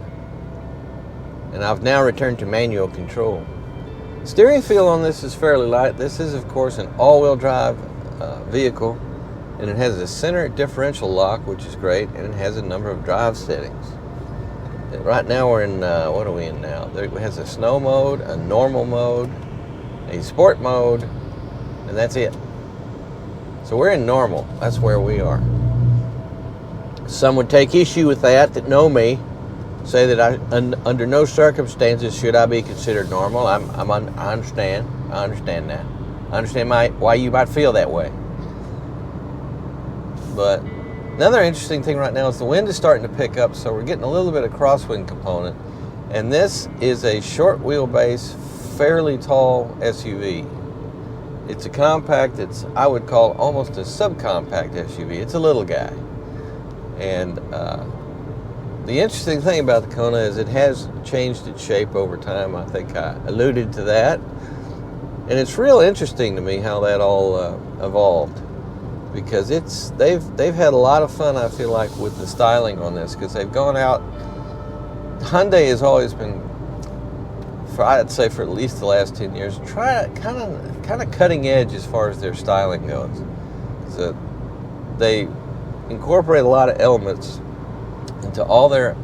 And I've now returned to manual control. Steering feel on this is fairly light. This is, of course, an all-wheel drive vehicle, and it has a center differential lock, which is great, and it has a number of drive settings. And right now we're in, what are we in now? It has a snow mode, a normal mode, a sport mode, and that's it. So we're in normal. That's where we are. Some would take issue with that know me. Say that under no circumstances should I be considered normal. I understand. I understand that. I understand why you might feel that way. But another interesting thing right now is the wind is starting to pick up, so we're getting a little bit of crosswind component. And this is a short wheelbase, fairly tall SUV. It's a compact. It's, I would call, almost a subcompact SUV. It's a little guy. And the interesting thing about the Kona is it has changed its shape over time. I think I alluded to that. And it's real interesting to me how that all evolved, because they've had a lot of fun, I feel like, with the styling on this, because they've gone out. Hyundai has always been, I'd say for at least the last 10 years, kind of cutting edge as far as their styling goes. So they incorporate a lot of elements into all their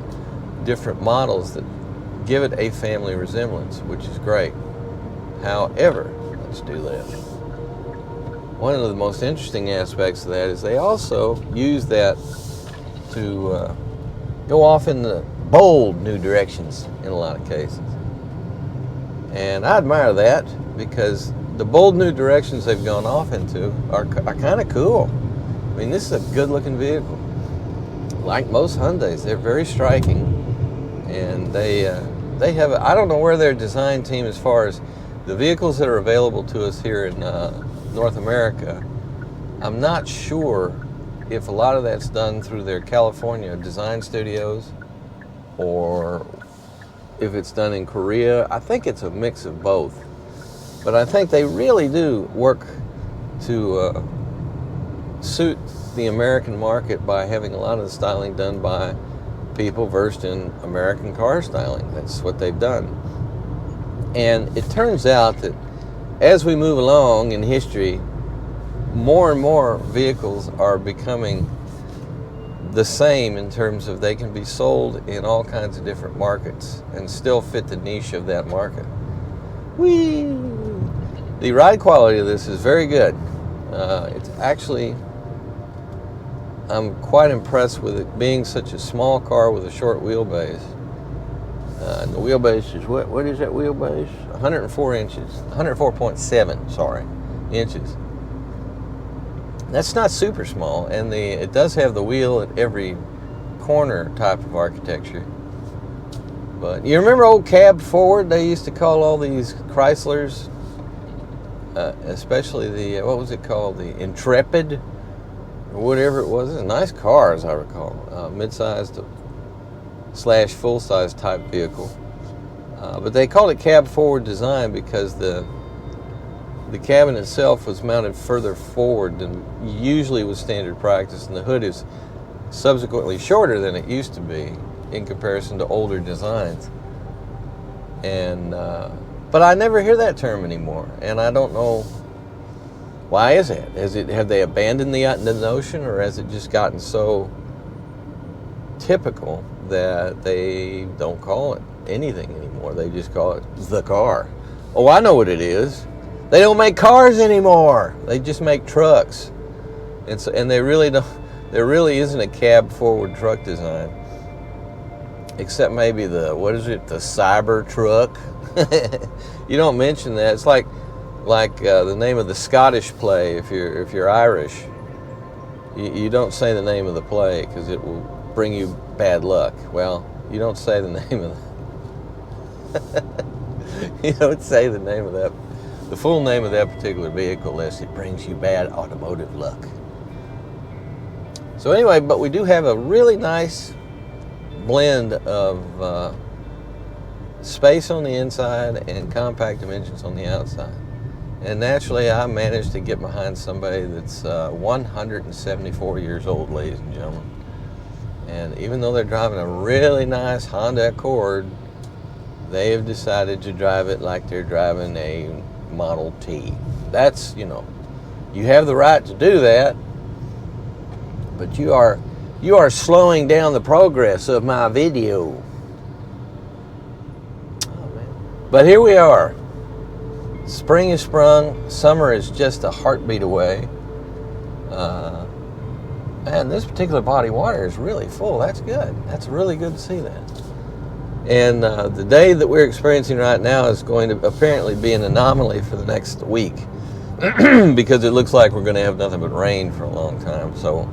different models that give it a family resemblance, which is great. However, let's do that. One of the most interesting aspects of that is they also use that to go off in the bold new directions in a lot of cases. And I admire that, because the bold new directions they've gone off into are kind of cool. I mean, this is a good looking vehicle. Like most Hyundais, they're very striking, and they have, I don't know where their design team, as far as the vehicles that are available to us here in North America. I'm not sure if a lot of that's done through their California design studios or if it's done in Korea. I think it's a mix of both. But I think they really do work to suit the American market by having a lot of the styling done by people versed in American car styling. That's what they've done. And it turns out that as we move along in history, more and more vehicles are becoming the same in terms of they can be sold in all kinds of different markets and still fit the niche of that market. Whee! The ride quality of this is very good. It's actually, I'm quite impressed with it being such a small car with a short wheelbase. And the wheelbase is, what is that wheelbase? 104 inches, 104.7, sorry, inches. That's not super small, and it does have the wheel at every corner type of architecture. But you remember old cab forward? They used to call all these Chryslers, especially the, what was it called? The Intrepid, or whatever it was. It's a nice car, as I recall. Mid-sized / full-size type vehicle. But they called it cab forward design because the cabin itself was mounted further forward than usually was standard practice, and the hood is subsequently shorter than it used to be in comparison to older designs. And but I never hear that term anymore, and I don't know why is that. Have they abandoned the notion, or has it just gotten so typical that they don't call it anything anymore? They just call it the car. Oh, I know what it is. They don't make cars anymore. They just make trucks. And they really don't. There really isn't a cab forward truck design, except maybe the Cyber truck. You don't mention that. It's like the name of the Scottish play. If you're Irish, you don't say the name of the play because it will bring you bad luck. Well, you don't say the name of you don't say the name of that. The full name of that particular vehicle, lest it brings you bad automotive luck. So anyway, but we do have a really nice blend of space on the inside and compact dimensions on the outside. And naturally, I managed to get behind somebody that's 174 years old, ladies and gentlemen. And even though they're driving a really nice Honda Accord, they have decided to drive it like they're driving a Model T. That's, you have the right to do that, but you are slowing down the progress of my video. Oh, man. But here we are. Spring is sprung. Summer is just a heartbeat away. Man, this particular body water is really full. That's good. That's really good to see that. And the day that we're experiencing right now is going to apparently be an anomaly for the next week because it looks like we're going to have nothing but rain for a long time. So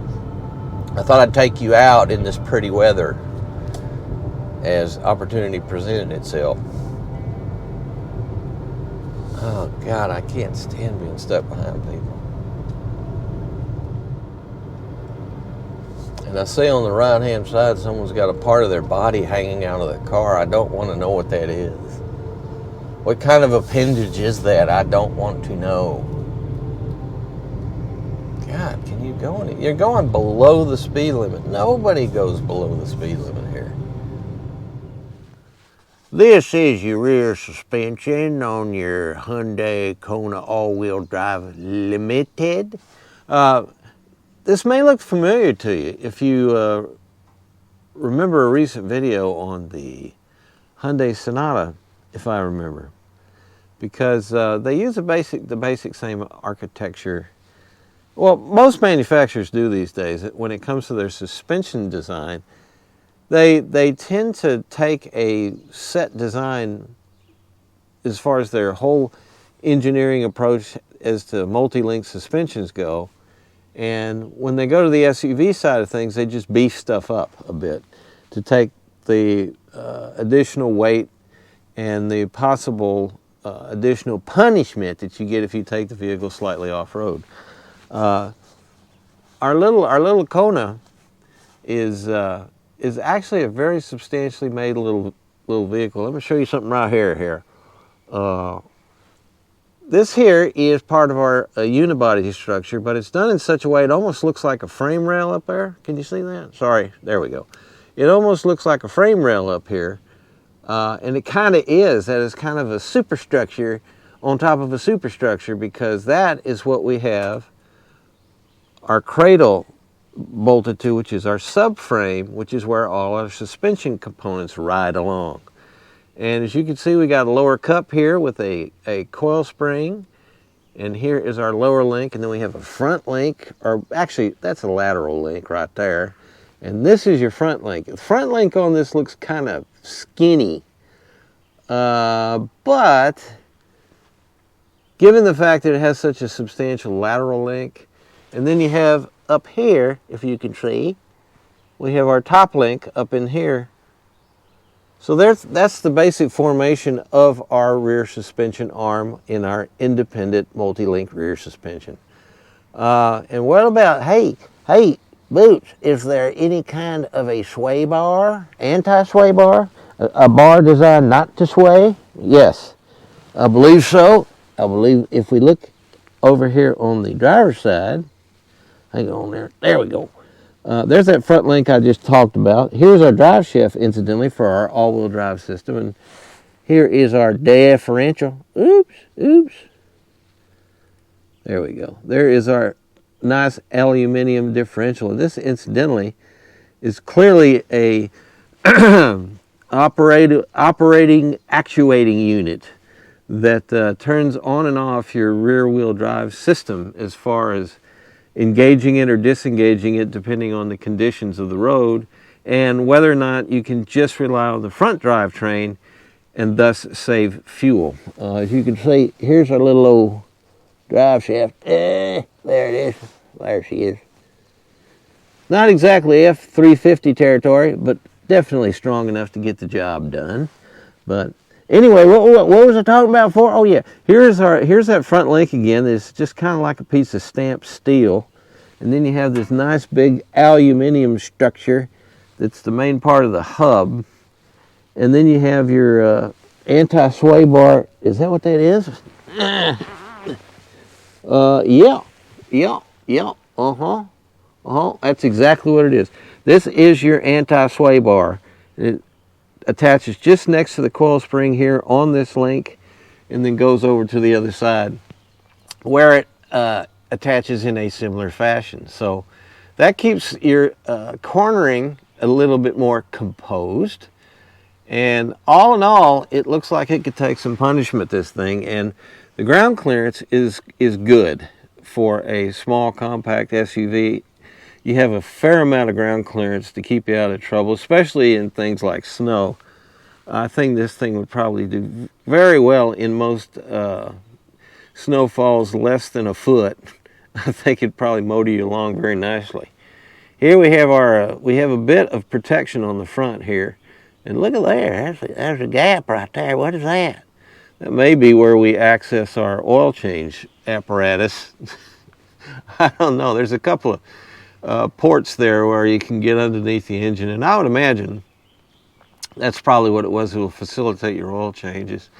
I thought I'd take you out in this pretty weather as opportunity presented itself. Oh, God, I can't stand being stuck behind people. And I see on the right-hand side someone's got a part of their body hanging out of the car. I don't want to know what that is. What kind of appendage is that? I don't want to know. God, can you go in? You're going below the speed limit. Nobody goes below the speed limit here. This is your rear suspension on your Hyundai Kona all-wheel drive Limited. This may look familiar to you if you remember a recent video on the Hyundai Sonata, if I remember, because they use the basic same architecture. Well, most manufacturers do these days. When it comes to their suspension design, they tend to take a set design as far as their whole engineering approach as to multi-link suspensions go. And when they go to the SUV side of things, they just beef stuff up a bit to take the additional weight and the possible additional punishment that you get if you take the vehicle slightly off-road. Our little Kona is actually a very substantially made little vehicle. Let me show you something right here. This here is part of our unibody structure, but it's done in such a way it almost looks like a frame rail up there. Can you see that? Sorry, there we go. It almost looks like a frame rail up here, and it kind of is. That is kind of a superstructure on top of a superstructure, because that is what we have our cradle bolted to, which is our subframe, which is where all our suspension components ride along. And as you can see, we got a lower cup here with a coil spring, and here is our lower link, and then we have a front link, or actually that's a lateral link right there, and this is your front link. The front link on this looks kind of skinny, but given the fact that it has such a substantial lateral link, and then you have up here, if you can see, we have our top link up in here. So that's the basic formation of our rear suspension arm in our independent multi-link rear suspension. And what about, hey, Boots, is there any kind of a sway bar, anti-sway bar, a bar designed not to sway? Yes, I believe so. I believe if we look over here on the driver's side, hang on there we go. There's that front link I just talked about. Here's our drive shaft, incidentally, for our all-wheel drive system. And here is our differential. Oops. There we go. There is our nice aluminum differential. And this, incidentally, is clearly a operating actuating unit that turns on and off your rear-wheel drive system as far as engaging it or disengaging it depending on the conditions of the road, and whether or not you can just rely on the front drivetrain and thus save fuel. As you can see, here's our little old drive shaft. There it is. There she is. Not exactly F-350 territory, but definitely strong enough to get the job done. But anyway, what was I talking about before? Oh yeah, here's that front link again. It's just kind of like a piece of stamped steel, and then you have this nice big aluminum structure that's the main part of the hub, and then you have your anti-sway bar. Is that what that is? Yeah. That's exactly what it is. This is your anti-sway bar. It attaches just next to the coil spring here on this link, and then goes over to the other side where it attaches in a similar fashion. So that keeps your cornering a little bit more composed, and all in all, it looks like it could take some punishment, this thing. And the ground clearance is good for a small compact SUV. You have a fair amount of ground clearance to keep you out of trouble, especially in things like snow. I think this thing would probably do very well in most snowfalls less than a foot. I think it'd probably motor you along very nicely. Here we have a bit of protection on the front here, and look at there. There's a gap right there. What is that? That may be where we access our oil change apparatus. I don't know. There's a couple of ports there where you can get underneath the engine, and I would imagine that's probably what it was. It will facilitate your oil changes.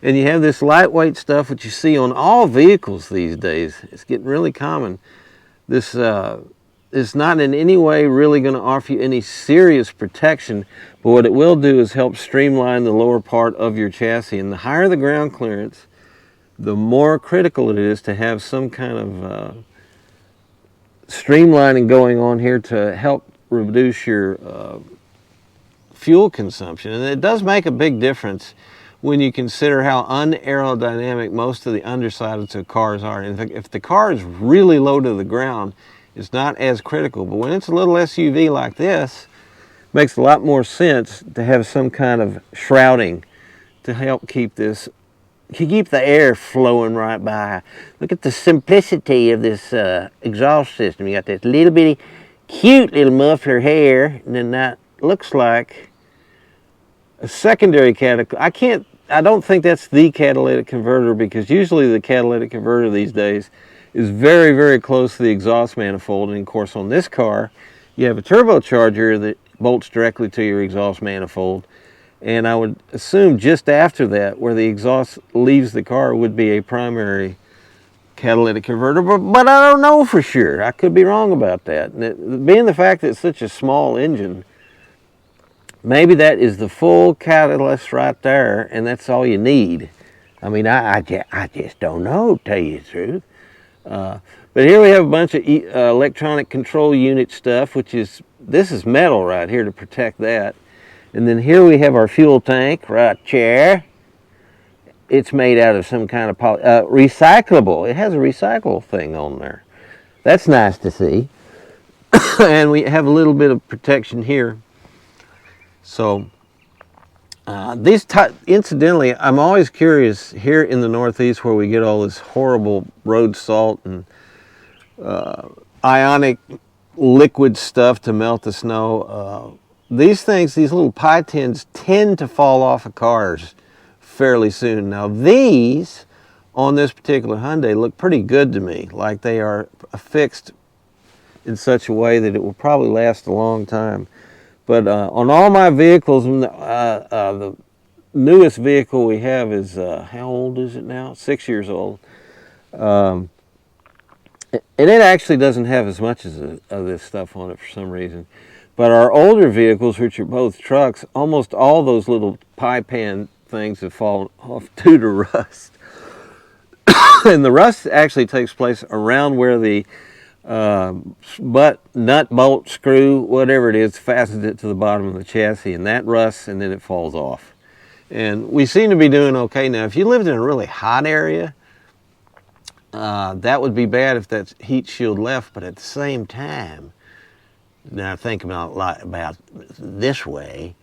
And you have this lightweight stuff, which you see on all vehicles these days. It's getting really common. This is not in any way really going to offer you any serious protection, but what it will do is help streamline the lower part of your chassis. And the higher the ground clearance, the more critical it is to have some kind of streamlining going on here to help reduce your fuel consumption. And it does make a big difference when you consider how unaerodynamic most of the undersides of cars are. In fact, if the car is really low to the ground, it's not as critical. But when it's a little SUV like this, it makes a lot more sense to have some kind of shrouding to help keep the air flowing right by. Look at the simplicity of this exhaust system. You got this little bitty, cute little muffler here, and then that looks like a secondary category. I can't I don't think that's the catalytic converter, because usually the catalytic converter these days is very, very close to the exhaust manifold. And of course on this car, you have a turbocharger that bolts directly to your exhaust manifold. And I would assume just after that, where the exhaust leaves the car, would be a primary catalytic converter, but I don't know for sure. I could be wrong about that. And being the fact that it's such a small engine, maybe that is the full catalyst right there, and that's all you need. I mean, I just don't know, to tell you the truth. But here we have a bunch of electronic control unit stuff, this is metal right here to protect that. And then here we have our fuel tank right there. It's made out of some kind of recyclable. It has a recycle thing on there. That's nice to see. And we have a little bit of protection here. So incidentally, I'm always curious here in the Northeast, where we get all this horrible road salt and ionic liquid stuff to melt the snow. These little pie tins, tend to fall off of cars fairly soon. Now these on this particular Hyundai look pretty good to me, like they are affixed in such a way that it will probably last a long time. But on all my vehicles, the newest vehicle we have is, how old is it now? 6 years old. And it actually doesn't have as much of this stuff on it for some reason. But our older vehicles, which are both trucks, almost all those little pie pan things have fallen off due to rust. And the rust actually takes place around where the nut, bolt, screw, whatever it is, fastens it to the bottom of the chassis, and that rusts, and then it falls off. And we seem to be doing okay now. If you lived in a really hot area, that would be bad if that heat shield left, but at the same time, now think about this way.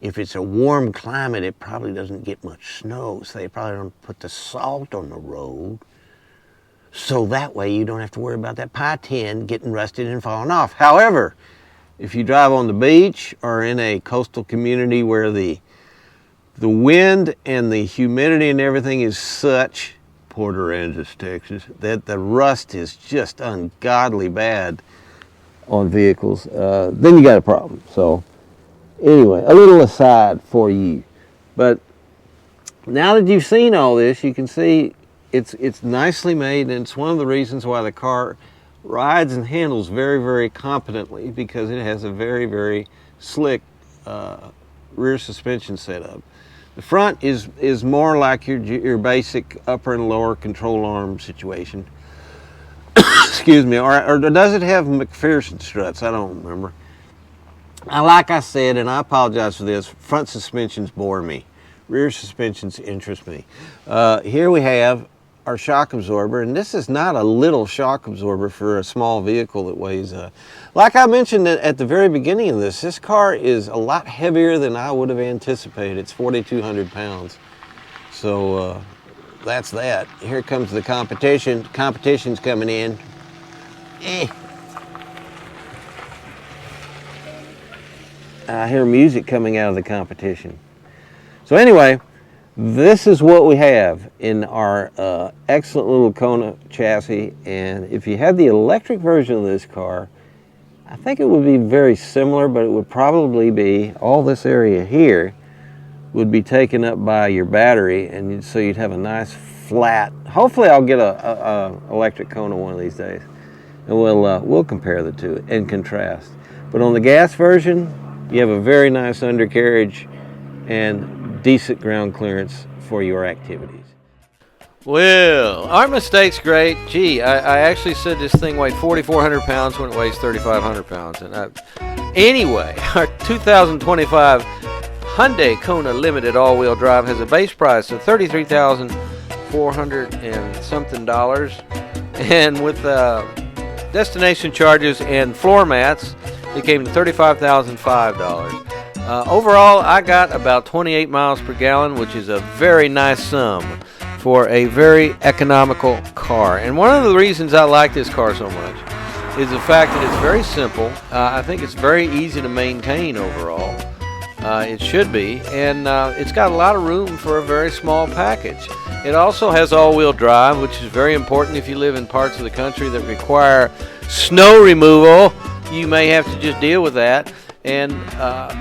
If it's a warm climate, it probably doesn't get much snow, so they probably don't put the salt on the road. So that way you don't have to worry about that pie tin getting rusted and falling off. However, if you drive on the beach or in a coastal community where the wind and the humidity and everything is such, Port Aransas, Texas, that the rust is just ungodly bad on vehicles, then you got a problem. So anyway, a little aside for you. But now that you've seen all this, you can see it's nicely made, and it's one of the reasons why the car rides and handles very, very competently, because it has a very, very slick rear suspension setup. The front is more like your basic upper and lower control arm situation. Excuse me, or does it have McPherson struts? I don't remember. Like I said, and I apologize for this, front suspensions bore me. Rear suspensions interest me. Here we have our shock absorber, and this is not a little shock absorber for a small vehicle that weighs, like I mentioned at the very beginning of this car is a lot heavier than I would have anticipated. It's 4,200 pounds. So that's that. Here comes the competition. Competition's coming in. I hear music coming out of the competition. So anyway, this is what we have in our excellent little Kona chassis. And if you had the electric version of this car, I think it would be very similar, but it would probably be, all this area here would be taken up by your battery, and so you'd have a nice flat, hopefully I'll get a electric Kona one of these days, and we'll compare the two and contrast. But on the gas version, you have a very nice undercarriage and decent ground clearance for your activities. Well, our mistake's great. Gee, I actually said this thing weighed 4,400 pounds when it weighs 3,500 pounds. And anyway, our 2025 Hyundai Kona Limited all-wheel drive has a base price of $33,400 and something dollars, and with destination charges and floor mats, it came to $35,005. Overall, I got about 28 miles per gallon, which is a very nice sum for a very economical car. And one of the reasons I like this car so much is the fact that it's very simple. I think it's very easy to maintain overall. It should be, and it's got a lot of room for a very small package. It also has all-wheel drive, which is very important if you live in parts of the country that require snow removal. You may have to just deal with that, and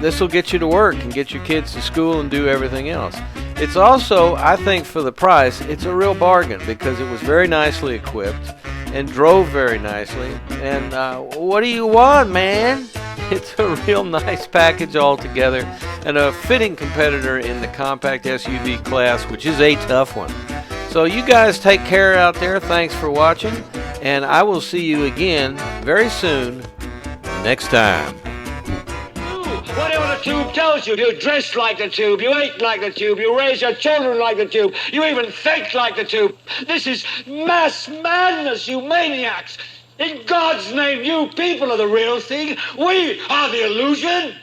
this will get you to work and get your kids to school and do everything else. It's also, I think, for the price, it's a real bargain because it was very nicely equipped and drove very nicely. And what do you want, man? It's a real nice package altogether and a fitting competitor in the compact SUV class, which is a tough one. So you guys take care out there. Thanks for watching, and I will see you again very soon next time. Whatever the tube tells you, you dress like the tube, you eat like the tube, you raise your children like the tube, you even think like the tube. This is mass madness, you maniacs. In God's name, you people are the real thing. We are the illusion.